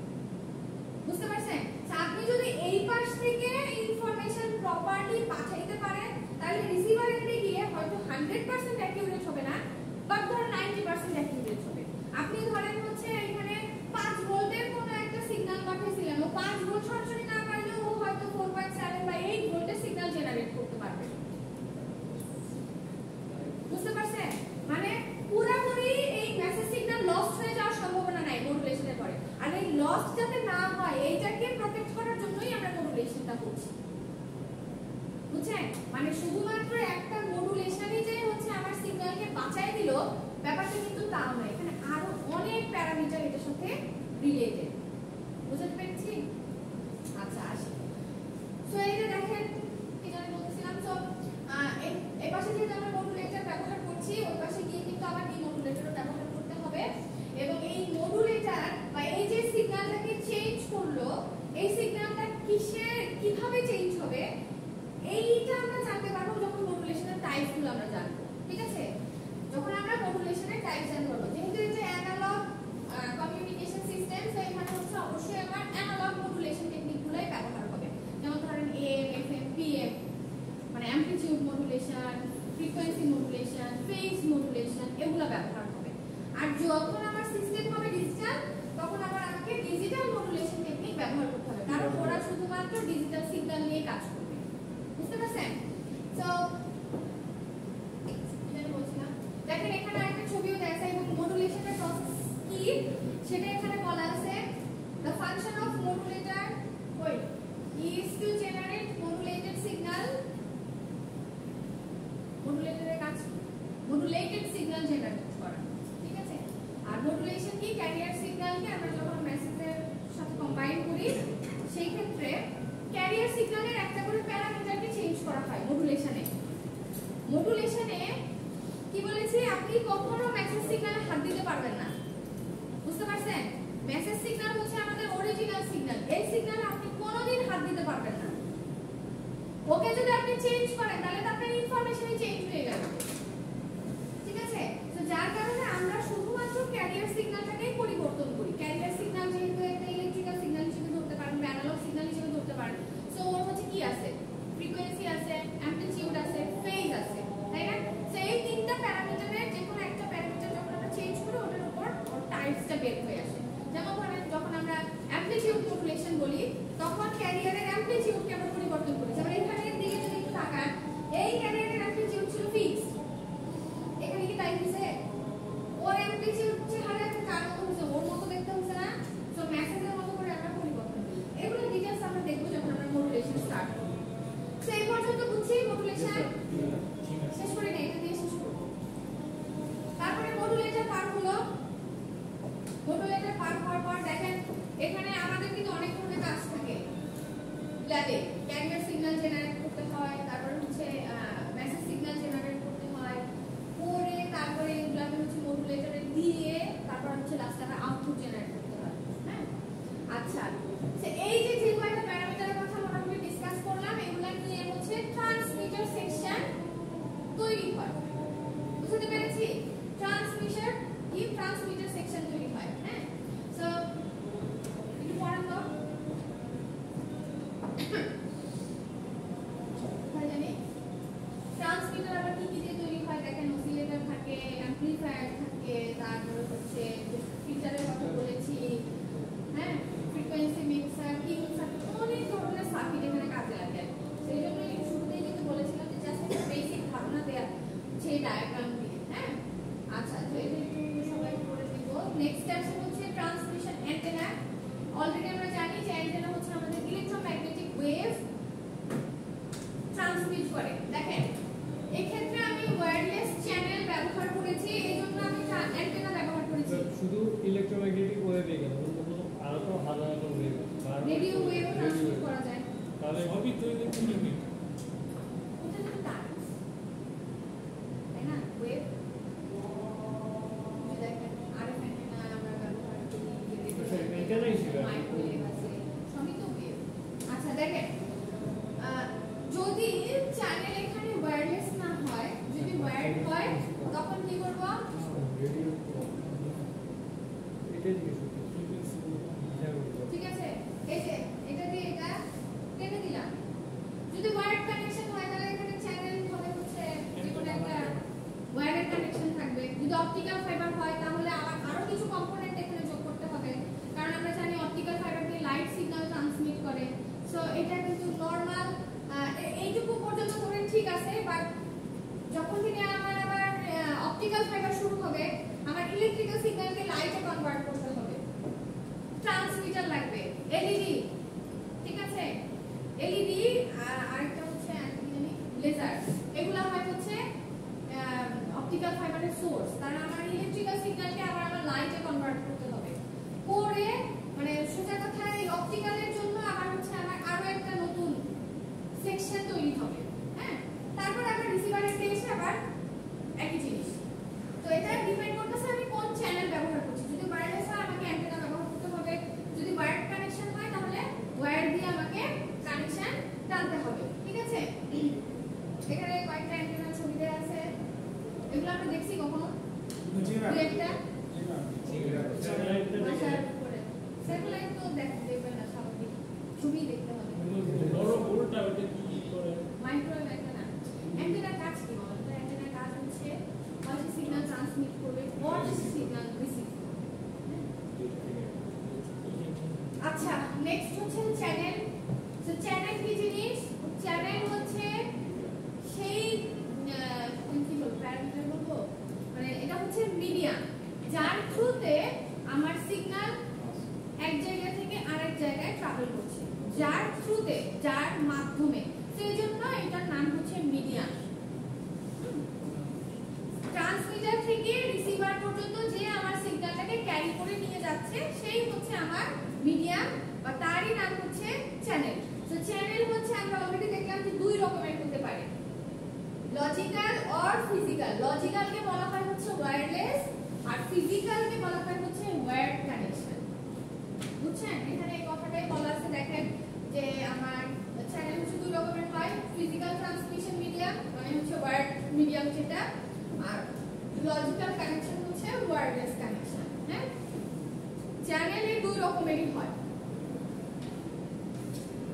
বুঝতে পারছেন? আপনি যদি এই পাশ থেকে ইনফরমেশন প্রপারলি পাঠাইতে পারেন তাহলে রিসিভার এন্ডে গিয়ে হয়তো 100% অ্যাকিউরেট হবে না, বাট ধরেন 90% অ্যাকিউরেট হবে। আপনি ধরেন হচ্ছে এখানে 5 ভোল্টের কোনো একটা সিগন্যাল পাঠিয়েছিলেন, ও 5 ভোল্ট সরাসরি না পারলেও ও হয়তো 4.7 বা 8 ভোল্টের সিগন্যাল জেনারেট করতে পারবে, বুঝতে পারছেন? মানে পুরোপুরি এই মেসেজ সিগন্যাল লস্ট হয়ে যাওয়ার সম্ভাবনা নাই মডুলেশনের পরে। আর এই লস্ট যাতে না হয় এইটাকে প্রোটেক্ট করার জন্যই আমরা মডুলেশনটা করছি, বুঝছেন? মানে শুধুমাত্র একটা মডুলেশনই যে হচ্ছে আমার সিগন্যালকে বাঁচায় দিল ব্যাপারটা কিন্তু তাও নয়, এখানে আরো অনেক প্যারামিটার এটার সাথে রিলেটেড, বুঝতে পেরেছি? আচ্ছা আসি, সো এই যে দেখেন কি জানি বলতেছিলাম, সো এই পাশে যেহেতু আমরা মডুলেটর ব্যবহার করছি ওই পাশে গিয়ে কিন্তু আবার ডিমডুলেটরও ব্যবহার করতে হবে, এবং এই মডুলেটর বা এই যে সিগন্যালটাকে চেঞ্জ করলো এই সিগন্যালটা কিভাবে চেঞ্জ হবে এইটা আমরা জানতে পারবো যখন মডুলেশনের টাইপগুলো আমরা জানবো, ঠিক আছে? যখন আমরা মডুলেশনের টাইপ জানতে পারবো, যেহেতু এটা অ্যানালগ কমিউনিকেশন সিস্টেম, তো এখানে হচ্ছে অবশ্যই আমার অ্যানালগ মডুলেশন টেকনিকগুলোই ব্যবহার হবে, যেমন ধরেন AM, FM, PM, মানে amplitude modulation, frequency modulation, phase modulation, এগুলো ব্যবহার হবে। আর যখন আমার সিস্টেম হবে ডিজিটাল তখন আবার আমাকে ডিজিটাল মডুলেশন টেকনিক ব্যবহার করতে হবে, কারণ ওরা শুধুমাত্র ডিজিটাল সিগন্যাল নিয়ে কাজ করবে, বুঝতে পারছেন? সো এটা বলছিলাম, দেখেন এখানে একটা ছবিও দেখা এবং মডুলেশনের প্রসেস কি সেটা এখানে বলা আছে। The function of modulator is to generate modulated signal, মডুলেটরের কাজ মডুলেটেড সিগন্যাল জেনারেট করা, ঠিক আছে? আর মডুলেশন কি, ক্যারিয়ার সিগন্যালকে আমরা যখন মেসেজের সাথে কম্বাইন করি সেই ক্ষেত্রে ক্যারিয়ার সিগন্যালের একটা করে প্যারামিটারকে চেঞ্জ করা হয় মডুলেশনে। মডুলেশনে কি বলেছি, আপনি কখনো মেসেজ সিগন্যালে হাত দিতে পারবেন না, বুঝতে পারছেন? মেসেজ সিগন্যাল হচ্ছে আমাদের অরিজিনাল সিগন্যাল, এই সিগন্যালে আপনি কোনোদিন হাত দিতে পারবেন না। ওকে যদি আপনি চেঞ্জ করেন তাহলে তো আপনার ইনফরমেশনই চেঞ্জ হয়ে যাবে, ঠিক আছে? তো যার কারণে আমরা শুধুমাত্র ক্যারিয়ার সিগন্যালটাকেই পরিবর্তন করি। ক্যারিয়ার সিগন্যাল যেহেতু একটা ইলেকট্রিক্যাল সিগন্যাল হিসেবে ধরতে পারেন, অ্যানালগ সিগন্যাল হিসেবে ধরতে পারেন, সো ওর হচ্ছে কি আছে, ফ্রিকোয়েন্সি আছে, অ্যামপ্লিটিউড আছে, ফেজ আছে, তাই না? সো এই তিনটা প্যারামিটারের যে কোনো একটা প্যারামিটার যখন আমরা চেঞ্জ করি ওটার উপর ওর টাইপসটা বের হয়ে আসে। যেমন ধরেন যখন আমরা অ্যামপ্লিটিউড মডুলেশন বলি তখন ক্যারিয়ারের অ্যামপ্লিটিউডকে আমরা পরিবর্তন করি। যেমন এখানের দিকে যদি একটু তাকান, এই ক্যারিয়ারের অ্যামপ্লিটিউড ছিল ফিক্সড, এখানে কি তাই দিছে? ওর অ্যামপ্লিটিউড চেহারা একটা কারণ হচ্ছে মোবাইলে ক্যারিয়ার সিগন্যাল জেনারেট করতে হয়, তারপর হচ্ছে মেসেজ সিগন্যাল জেনারেট করতে হয়, করে তারপরে এগুলোকে হচ্ছে মডুলেটরে দিয়ে তারপর হচ্ছে লাস্টে আবার আউটপুট জেনারেট করতে হয়। হ্যাঁ, আচ্ছা, এই যে কয়েকটা প্যারামিটারের কথা মোটামুটি ডিসকাস করলাম, এগুলা নিয়ে হচ্ছে ট্রান্সমিটার সেকশন তৈরি হয়। বুঝতে পেরেছি? ট্রান্সমিটার সেকশন তৈরি হয়। হ্যাঁ, সো একটু পড়ান তো জানি ট্রান্সমিটার আবার কি কি দিয়ে তৈরি হয় দেখেন। অসিলেটর থাকে, অ্যাম্পলিফায়ার থাকে, তারপরে হচ্ছে ফিল্টারের কথা বলেছি, হ্যাঁ, ফ্রিকোয়েন্সি মিক্সার, কিংসার, অনেক ধরনের সার্কিট এখানে কাজে লাগে। সেই জন্য শুরুতেই কিন্তু বলেছিলাম যে জাস্ট একটা বেসিক ধারণা দেয়া সেই ডায়াগ্রাম দিয়ে। হ্যাঁ, আচ্ছা, তো এটা একটু সবাই করে দিব। নেক্সট স্টেপ হচ্ছে ট্রান্সমিশন অ্যান্টেনা। অলরেডি আমরা জানি যে অ্যান্টেনা হচ্ছে আমাদের ইলেকট্রোম্যাগনেটিক ওয়েভ ট্রান্সমিট করে। দেখেন এক্ষেত্রে আমি ওয়্যারলেস চ্যানেল ব্যবহার করেছি, এইজন্য আমি অ্যান্টেনা ব্যবহার করেছি। শুধু ইলেকট্রোম্যাগনেটিক ওয়েভে গেল, অন্য কোনো আলাদা আলাদা ওয়েভ, রেডিও ওয়েভও ট্রান্সমিট করা যায়। তাহলে সবই তো ইলেকট্রনিক। ওটা তো তার, তাই না? ওয়েভ দেখেন আরএফ অ্যান্টেনা আমরা ব্যবহার করি, অ্যান্টেনা হিসেবে মাইক্রোওয়েভ আছে, সবই তো ওয়েভ। আচ্ছা দেখেন, যদি চ্যানেল এখানে ওয়্যারলেস না হয়, যদি ওয়্যার্ড হয় তখন কি করব? রেডিও এটা জিজ্ঞেস ঠিক আছে, এই যে এটা দিয়ে এটা টেনে দিলাম। যদি ওয়্যার্ড কানেকশন হয় তাহলে এখানে চ্যানেল হবে হচ্ছে যেকোনো একটা ওয়্যারের কানেকশন থাকবে। যদি অপটিক্যাল ফাইবার হয় তাহলে আরো কিছু কম্পোনেন্ট এখানে যোগ করতে হবে, কারণ আমরা জানি অপটিক্যাল ফাইবার দিয়ে লাইট সিগন্যাল ট্রান্সমিট করে। সো এটা কিন্তু নরমাল এইটুকু পর্যন্ত ধরে ঠিক আছে, বাট যখন থেকে আমার আবার অপটিক্যাল ফাইবার শুরু হবে, আমার ইলেকট্রিক্যাল সিগন্যালকে লাইটে কনভার্ট করতে হবে, ট্রান্সমিটার লাগবে, এলইডি। ঠিক আছে, এলইডি আরেকটা হচ্ছে লেজার, এগুলা হয় হচ্ছে অপটিক্যাল ফাইবারের সোর্স। কারণ আমার ইলেকট্রিক্যাল সিগন্যালকে আবার আমার লাইটে কনভার্ট করতে হবে, করে মানে সোজা কথায় এই অপটিক্যালের জন্য আবার হচ্ছে আমার আরো একটা নতুন সেকশন তৈরি হবে। হ্যাঁ, তারপর আবার রিসিভারের এসে আবার একই জিনিস। তো এটা ডিপেন্ড করতেছে আমি কোন চ্যানেল ব্যবহার করছি। যদি ওয়্যারলেস হয় আমাকে অ্যান্টেনা ব্যবহার করতে হবে, যদি ওয়্যার্ড কানেকশন হয় তাহলে ওয়্যার দিয়ে আমাকে কানেকশন টানতে হবে। ঠিক আছে, এখানে কয়েকটা অ্যান্টেনা ছবি দেওয়া আছে, এগুলো আমরা দেখছি কখনো? জি ম্যাম। দুই একটা স্যাটেলাইটটা দেখে স্যাটেলাইট তো দেখবেন না, স্বাভাবিক ছবি দেখতে হবে। বড় বোর্ডটা ওটা কি করে? মাইক্রোওয়েভ অ্যান্টেনা, অ্যান্টেনার কাজ কি বলেন তো? অ্যান্টেনার কাজ হচ্ছে হয় সিগন্যাল ট্রান্সমিট করবে অর সিগন্যাল রিসিভ করবে। আচ্ছা, নেক্সট হচ্ছে চ্যানেল। সো চ্যানেল কি জিনিস? চ্যানেল হচ্ছে সেই কি বলবো, প্যারামিটার বলবো, মানে এটা হচ্ছে মিডিয়াম যার থ্রুতে আমার সিগন্যাল এক জায়গা থেকে আরেক জায়গায় ট্রাভেল করছে, যার থ্রুতে, যার মাধ্যমে। সেই জন্য এটার নাম হচ্ছে মিডিয়াম। ট্রান্সমিটার থেকে রিসিভার পর্যন্ত যে আমার সিগন্যালটাকে ক্যারি করে নিয়ে যাচ্ছে সেই হচ্ছে আমার মিডিয়াম, বা তারই নাম হচ্ছে চ্যানেল। তো চ্যানেল হচ্ছে আমরা অলরেডি দেখলাম যে দুই রকমের হতে পারে, লজিক্যাল অর ফিজিক্যাল। লজিক্যালকে বলা হয় হচ্ছে ওয়্যারলেস, আর ফিজিক্যালকে বলা হয় হচ্ছে ওয়্যার্ড কানেকশন। বুঝছেন? এখানে এই কথাটাই বলা আছে, দেখেন যে আমার চ্যানেল হচ্ছে দুই রকমের হয়, ফিজিক্যাল ট্রান্সমিশন মিডিয়াম মানে হচ্ছে ওয়্যার্ড মিডিয়াম যেটা, আর লজিক্যাল কানেকশন হচ্ছে ওয়্যারলেস কানেকশন। হ্যাঁ, চ্যানেল এই দুই রকমেরই হয়।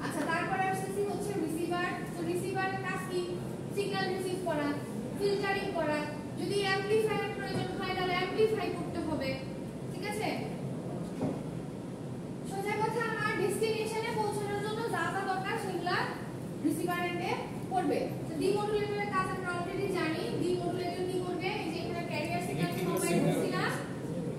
আচ্ছা, তারপরে আসছে হচ্ছে রিসিভার। তো রিসিভারের কাজ কি? সিগন্যাল রিসিভ করা, ফিল্টারিং করা, যদি অ্যামপ্লিফায়ার প্রয়োজন হয় তাহলে অ্যামপ্লিফাই করতে হবে। ঠিক আছে, সোজা কথা আমার ডেস্টিনেশনে পৌঁছানোর জন্য যা যা দরকার সেগুলা রিসিভার এন্ডে করবে। তো ডিমোডুলেটরের কাজ আমরা অলরেডি জানি। ডিমোডুলেটর কি করবে? এই যে এখানে ক্যারিয়ার সিগন্যালকে কম্বাইন করছিলাম,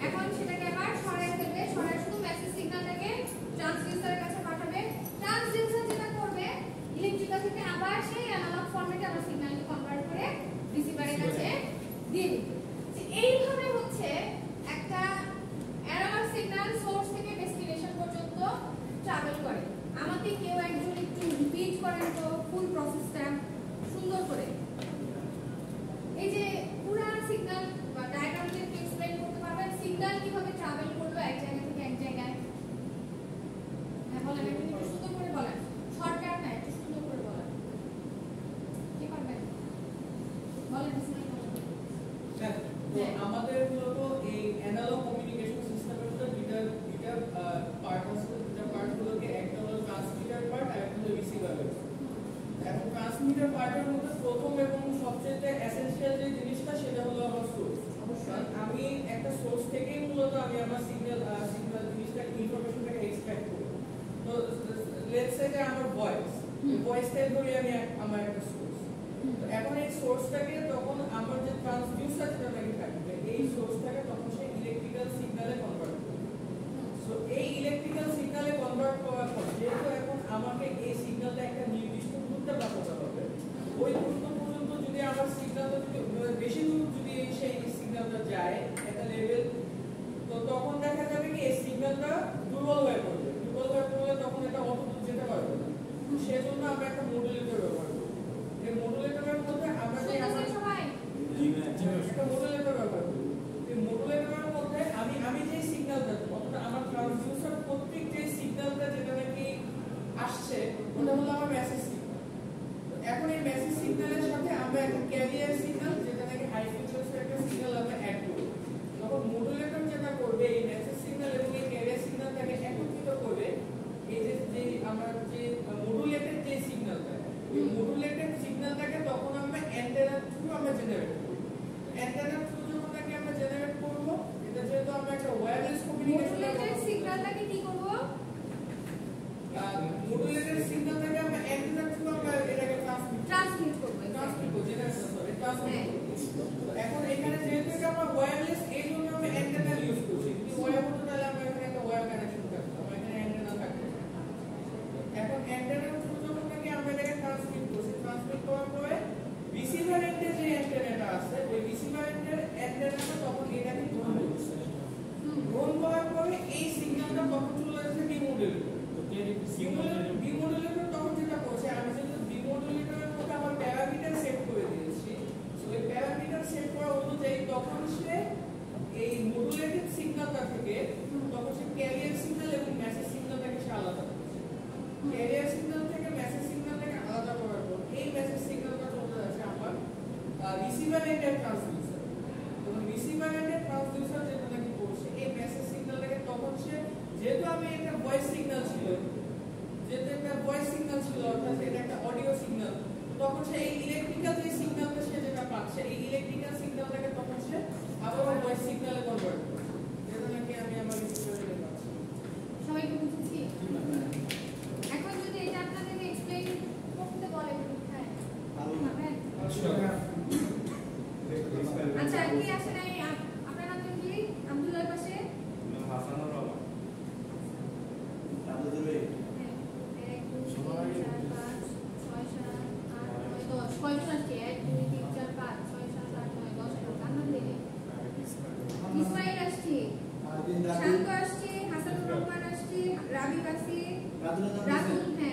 এখন সেটাকে আবার সরাই ফেলবে, সরাই শুধু মেসেজ সিগন্যালটাকে ট্রান্সডিউসারের কাছে পাঠাবে। ট্রান্সডিউসার যেটা করবে, ইলেকট্রিক্যাল থেকে আবার সেই অ্যানালগ ফরম্যাটে আবার সিগন্যালকে কনভার্ট করে রিসিভারের কাছে দিয়ে দিবে। এইভাবে হচ্ছে একটা অ্যানালগ সিগন্যাল সোর্স থেকে ডেস্টিনেশন পর্যন্ত ট্রাভেল করে। আমাকে কেউ একজন একটু ফুল প্রসেসটা সুন্দর করে এই যে পুরা সিগন্যাল বা ডায়াগ্রামে একটু এক্সপ্লেইন করতে পারবেন সিগন্যাল কিভাবে ট্রাভেল করলো এক জায়গা থেকে এক জায়গায় হ্যাঁ বলেন একটু সুন্দর করে বলেন শর্টকাট না একটু সুন্দর করে বলেন কি পারবেন বলেন তো আমাদের মূলত এই অ্যানালগ কমিউনিকেশন সিস্টেমের মধ্যে দুইটা পার্ট আছে দুইটা পার্ট হলোকে একটা হলো ট্রান্সমিটার পার্ট আর একটা হলো রিসিভার পার্ট এখন ট্রান্সমিটার পার্টের মধ্যে প্রথম এবং সবচেয়ে এসেনশিয়াল যে জিনিসটা সেটা হলো আমার সোর্স অবশ্যই আমি একটা সোর্স থেকেই মূলত আমি আমার সিগন্যাল জিনিসটা ইনফরমেশনটাকে এক্সট্রাক্ট করি তো লেটস সে যে আমার ভয়েসটাই ধরি আমি আমার একটা সোর্স এখন এই সোর্সটাকে তখন আমার যে ট্রান্সডিউসার যেটা নাকি থাকবে এই সোর্সটাকে তখন সে ইলেকট্রিক্যাল সিগন্যালে কনভার্ট করবে সো এই ইলেকট্রিক্যাল সিগন্যালে কনভার্ট করার পর যেহেতু এখন আমাকে এই সিগন্যালটা একটা নির্দিষ্ট দূরত্বে পাঠাতে হবে ওই দূরত্ব পর্যন্ত যদি আমার সিগন্যালটা যদি বেশি দূর যদি সেই সিগন্যালটা যায় একটা লেভেল তো তখন দেখা যাবে কি এই সিগন্যালটা দুর্বল হয়ে পড়বে তখন এটা অত দূর যেতে পারবে না সেজন্য আমরা একটা মডুলেটর ব্যবহার করি এই মডুলেটরের মধ্যে আমরা যে একটা মডুলেটর ব্যবহার করি এই মডুলেটরের মধ্যে আমি যে সিগন্যালটা অথবা আমার ট্রান্সডিউসার প্রত্যেক যে সিগন্যালটা যেটা নাকি আসছে ওটা হলো আমার মেসেজ সিগন্যাল এখন এই মেসেজ সিগন্যালের সাথে আমরা একটা ক্যারিয়ার সিগন্যাল যেটা নাকি হাই ফ্রিকোয়েন্সির একটা সিগন্যাল আমরা অ্যাড করি তখন মডুলেটর যেটা করবে এই মেসেজ সিগন্যাল এবং এই ক্যারিয়ার সিগন্যালটাকে একত্রিত করবে এই যে আমার যে মডুলেটেড যে সিগন্যালটা এই মডুলেটেড সিগন্যালটাকে তখন আমরা অ্যান্টেনার থ্রু আমরা জেনারেট করব অ্যান্টেনার থ্রু যখন নাকি আমরা জেনারেট করব এটা যেহেতু আমরা একটা ওয়্যারলেস কমিউনিকেশন মডুলেটেড সিগন্যালটাকে কি করব মডুলেটেড সিগন্যালটাকে আমরা অ্যান্টেনার থ্রু আমরা এটাকে ট্রান্সমিট করব এখন এখানে যেহেতু এটা আমরা ওয়্যারলেস এই জন্য আমরা অ্যান্টেনা ইউজ করছি যদি ওয়্যার হতো তাহলে আমরা এখানে একটা ওয়্যার কানেকশন থাকতো আমরা এখানে অ্যান্টেনা থাকতো এখন অ্যান্টেনার থ্রু যখন নাকি আমরা এটাকে ট্রান্সমিট করার পরে রিসিভার এন্ডে যে অ্যান্টেনাটা আছে ওই রিসিভার এন্ডের অ্যান্টেনাটা তখন এটাকে গ্রহণ করার পরে এই সিগন্যালটা তখন চলে যাচ্ছে ডিমোডুলেটর তখন যেটা করছে আমি যেহেতু ডিমোডুলেটরের মধ্যে আমার প্যারামিটার সেট করে দিয়েছি ওই প্যারামিটার সেট করা অনুযায়ী তখন সে এই মডুলেটেড সিগন্যালটা থেকে তখন সে ক্যারিয়ার সিগন্যাল এবং মেসেজ সিগন্যালটাকে সে আলাদা করছে ক্যারিয়ার সিগন্যাল থেকে মেসেজ সিগন্যালটাকে আলাদা করার পর এই মেসেজ সিগন্যালটা চলে যাচ্ছে আমার রিসিভার এন্ডের ট্রান্সডিউসার এবং রিসিভার এন্ডের ট্রান্সডিউসার যেটা নাকি করছে এই মেসেজ সিগন্যালটাকে তখন সে যেহেতু আমি একটা ভয়েস সিগন্যাল ছিল অর্থাৎ এটা একটা অডিও সিগন্যাল তখন সে এই ইলেকট্রিক্যাল যে সিগন্যালটা সে যেটা পাচ্ছে এই ইলেকট্রিক্যাল সিগন্যালটাকে তখন সে আবার ভয়েস সিগন্যালে কনভার্ট করছে যেটা নাকি আমি আমার রিসিভারে পাচ্ছি সবাইকে বুঝেছি এখন যদি এটা আপনাদের এক্সপ্লেইন করতে বলে হ্যাঁ পারবেন আচ্ছা কি আছে নাই আপনার নাম কি আব্দুল্লাহর পাশে হাসানুর রহমান তাহলে দেবে ইসমাইল আসছে শান্ত আসছে হাসানুর রহমান আসছে রাবিব আছে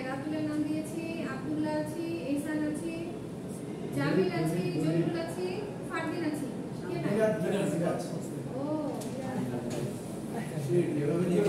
রাতুলের নাম দিয়েছি আব্দুল্লাহ আছে এহসান আছে জামিল আছে জলিল আছে ফারদিন আছে ও এভাবে নিয়ে